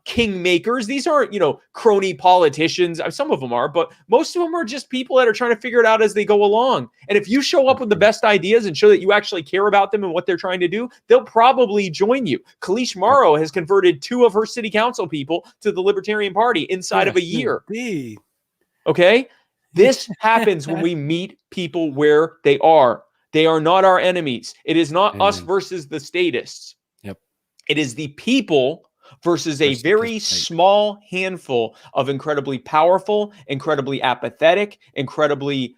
king makers. These aren't, crony politicians. Some of them are, but most of them are just people that are trying to figure it out as they go along. And if you show up with the best ideas and show that you actually care about them and what they're trying to do, they'll probably join you. Kalish Morrow has converted 2 of her city council people to the Libertarian Party inside of a year. Indeed. Okay? This happens when we meet people where they are. They are not our enemies. It is not us versus the statists. Yep. It is the people versus a very small handful of incredibly powerful, incredibly apathetic, incredibly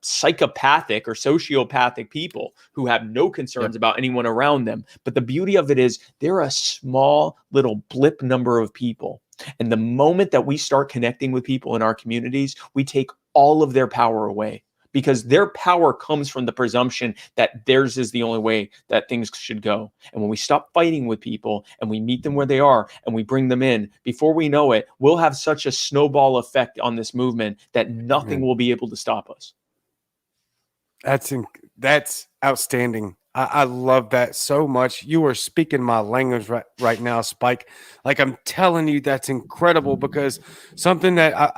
psychopathic or sociopathic people who have no concerns about anyone around them. But the beauty of it is they're a small little blip number of people. And the moment that we start connecting with people in our communities, we take all of their power away, because their power comes from the presumption that theirs is the only way that things should go. And when we stop fighting with people and we meet them where they are and we bring them in, before we know it, we'll have such a snowball effect on this movement that nothing will be able to stop us. That's outstanding. I love that so much. You are speaking my language right now, Spike. Like, I'm telling you, that's incredible, because something that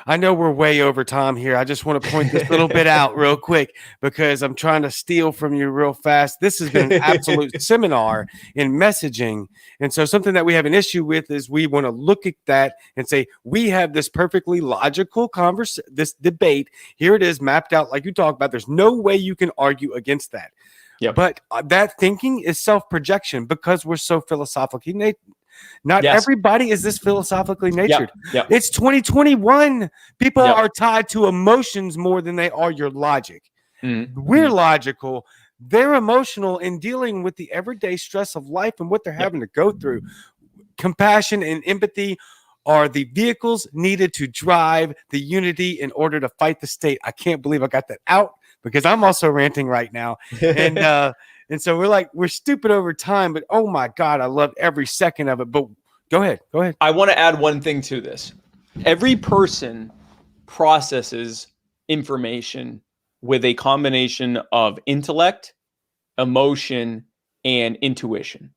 I know we're way over time here. I just want to point this little bit out real quick, because I'm trying to steal from you real fast. This has been an absolute seminar in messaging. And so something that we have an issue with is we want to look at that and say, we have this perfectly logical this debate. Here it is mapped out like you talk about. There's no way you can argue against that. Yep. But that thinking is self-projection, because we're so philosophically not everybody is this philosophically natured. Yep. It's 2021. People are tied to emotions more than they are your logic. We're logical. They're emotional in dealing with the everyday stress of life and what they're having to go through. Compassion and empathy are the vehicles needed to drive the unity in order to fight the state. I can't believe I got that out, because I'm also ranting right now. And so we're stupid over time, but oh my God, I love every second of it. But go ahead. I want to add one thing to this. Every person processes information with a combination of intellect, emotion, and intuition.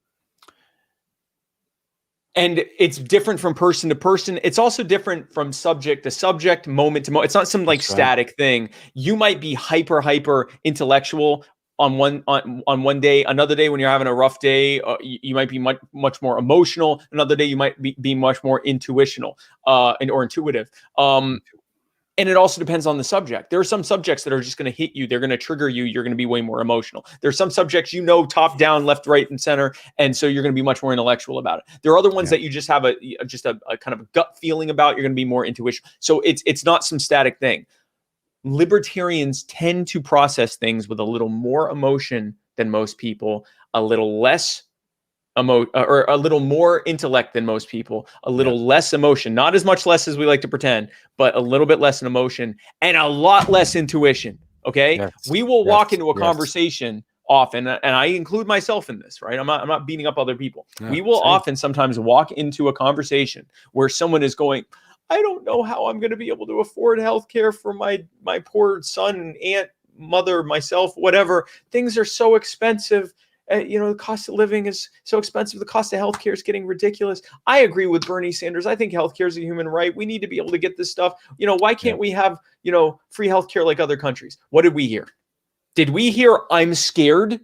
And it's different from person to person. It's also different from subject to subject, moment to moment. It's not some static thing. You might be hyper intellectual on one day. Another day, when you're having a rough day, you might be much more emotional. Another day, you might be much more intuitional or intuitive. And it also depends on the subject. There are some subjects that are just going to hit you. They're going to trigger you. You're going to be way more emotional. There's some subjects, top down, left, right, and center. And so you're going to be much more intellectual about it. There are other ones that you just have a kind of a gut feeling about. You're going to be more intuition. So it's not some static thing. Libertarians tend to process things with a little more emotion than most people, a little less or a little more intellect than most people, a little less emotion, not as much less as we like to pretend, but a little bit less in emotion and a lot less intuition. Okay. Yes. We will walk into a conversation often, and I include myself in this, right? I'm not beating up other people. We will often sometimes walk into a conversation where someone is going, I don't know how I'm going to be able to afford healthcare for my poor son, aunt, mother, myself, whatever. Things are so expensive. The cost of living is so expensive. The cost of healthcare is getting ridiculous. I agree with Bernie Sanders. I think healthcare is a human right. We need to be able to get this stuff. Why can't we have, free healthcare like other countries? What did we hear? Did we hear I'm scared?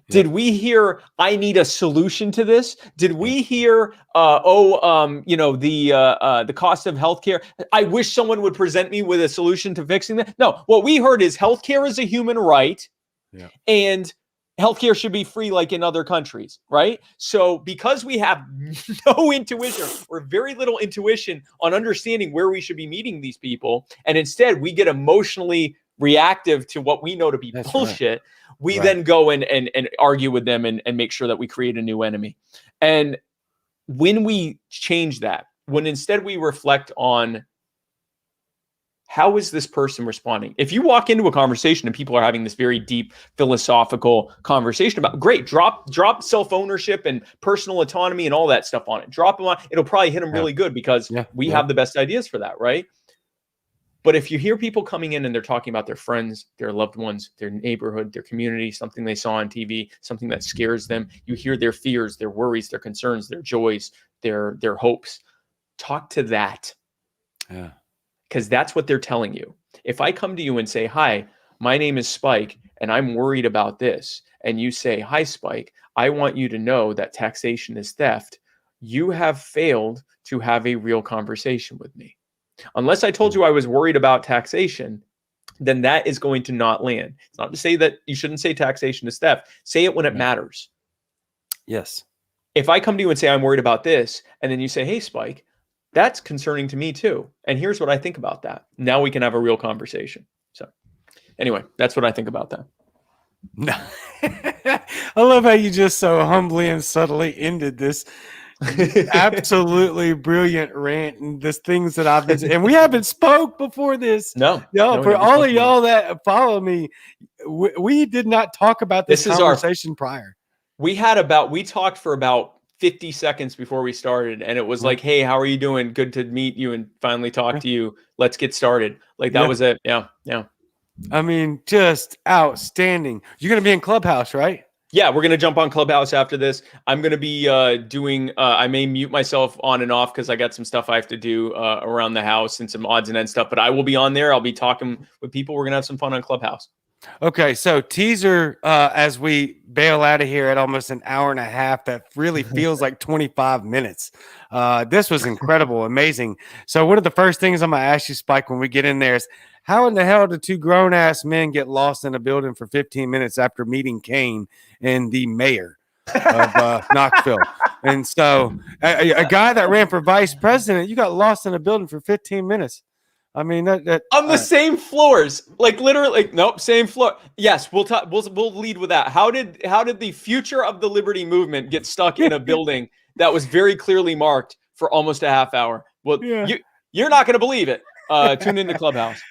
Did we hear I need a solution to this? Did we hear the cost of healthcare? I wish someone would present me with a solution to fixing that. No, what we heard is healthcare is a human right, and healthcare should be free like in other countries, right? So because we have no intuition or very little intuition on understanding where we should be meeting these people, and instead we get emotionally reactive to what we know to be bullshit, we then go and argue with them and make sure that we create a new enemy. And when we change that, when instead we reflect on how is this person responding? If you walk into a conversation and people are having this very deep philosophical conversation about, great, drop self-ownership and personal autonomy and all that stuff on it. Drop them on. It'll probably hit them really good, because we have the best ideas for that, right? But if you hear people coming in and they're talking about their friends, their loved ones, their neighborhood, their community, something they saw on TV, something that scares them, you hear their fears, their worries, their concerns, their joys, their hopes. Talk to that. Yeah. Because that's what they're telling you. If I come to you and say, hi, my name is Spike, and I'm worried about this, and you say, hi, Spike, I want you to know that taxation is theft, you have failed to have a real conversation with me. Unless I told you I was worried about taxation, then that is going to not land. It's not to say that you shouldn't say taxation is theft. Say it when it matters. Yes. If I come to you and say, I'm worried about this, and then you say, hey, Spike, that's concerning to me too. And here's what I think about that. Now we can have a real conversation. So anyway, that's what I think about that. No. I love how you just so humbly and subtly ended this absolutely brilliant rant and this things that I've been, and we haven't spoke before this. No, for all of y'all that follow me, we did not talk about this conversation prior. We talked for about 50 seconds before we started, and it was like, hey, how are you doing? Good to meet you and finally talk to you. Let's get started. Like that was it. Yeah. I mean, just outstanding. You're going to be in Clubhouse, right? Yeah, we're going to jump on Clubhouse after this. I'm going to be doing, I may mute myself on and off because I got some stuff I have to do around the house and some odds and ends stuff, but I will be on there. I'll be talking with people. We're going to have some fun on Clubhouse. Okay, so teaser as we bail out of here at almost an hour and a half, that really feels like 25 minutes. This was incredible, amazing. So one of the first things I'm going to ask you, Spike, when we get in there is, how in the hell did two grown-ass men get lost in a building for 15 minutes after meeting Kane and the mayor of Knoxville? And so a guy that ran for vice president, you got lost in a building for 15 minutes. I mean, that on the same floors, like literally, nope, same floor. Yes, we'll talk. We'll lead with that. How did the future of the Liberty Movement get stuck in a building that was very clearly marked for almost a half hour? Well, you're not going to believe it. Tune into Clubhouse.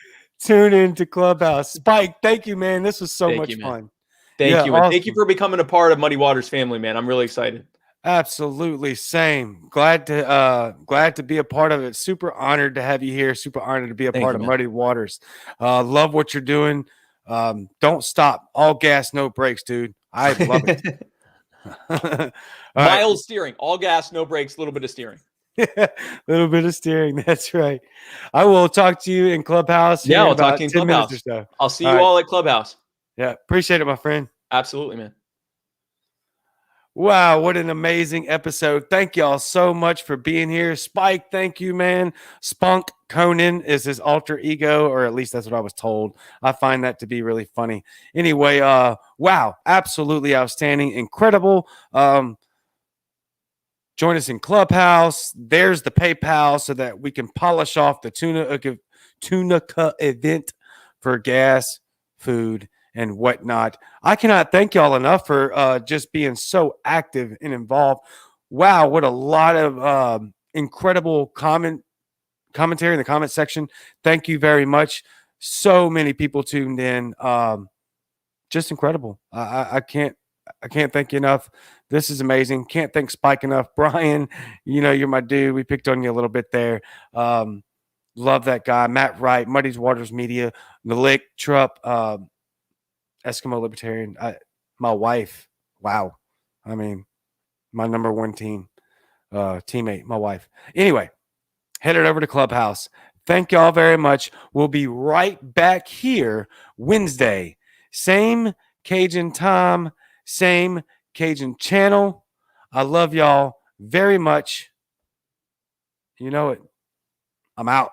Tune into Clubhouse. Spike, thank you, man. This was so much fun. Thank you, and thank you for becoming a part of Muddy Waters family, man. I'm really excited. Absolutely, same. Glad to be a part of it. Super honored to have you here. Super honored to be a part of Muddy Waters. Love what you're doing. Don't stop. All gas, no brakes, dude. I love it. Mild steering, all gas, no brakes, a little bit of steering. A little bit of steering. That's right. I will talk to you in Clubhouse. Yeah, I'll talk to you in Clubhouse. Or so. I'll see you all at Clubhouse. Yeah, appreciate it, my friend. Absolutely, man. Wow, what an amazing episode. Thank y'all so much for being here. Spike, thank you, man. Spunk Conan is his alter ego, or at least that's what I was told. I find that to be really funny. Anyway, wow, absolutely outstanding, incredible. Join us in Clubhouse. There's the PayPal so that we can polish off the Tunica event for gas, food, and whatnot. I cannot thank y'all enough for just being so active and involved. Wow, what a lot of incredible commentary in the comment section. Thank you very much. So many people tuned in. Just incredible. I can't thank you enough. This is amazing. Can't thank Spike enough. Brian, you're my dude. We picked on you a little bit there. Love that guy. Matt Wright, Muddy Waters Media, Nalik, Trupp, Eskimo Libertarian, my wife. Wow. I mean, my number one teammate, my wife. Anyway, headed over to Clubhouse. Thank y'all very much. We'll be right back here Wednesday. Same Cajun time, same Cajun channel. I love y'all very much. You know it. I'm out.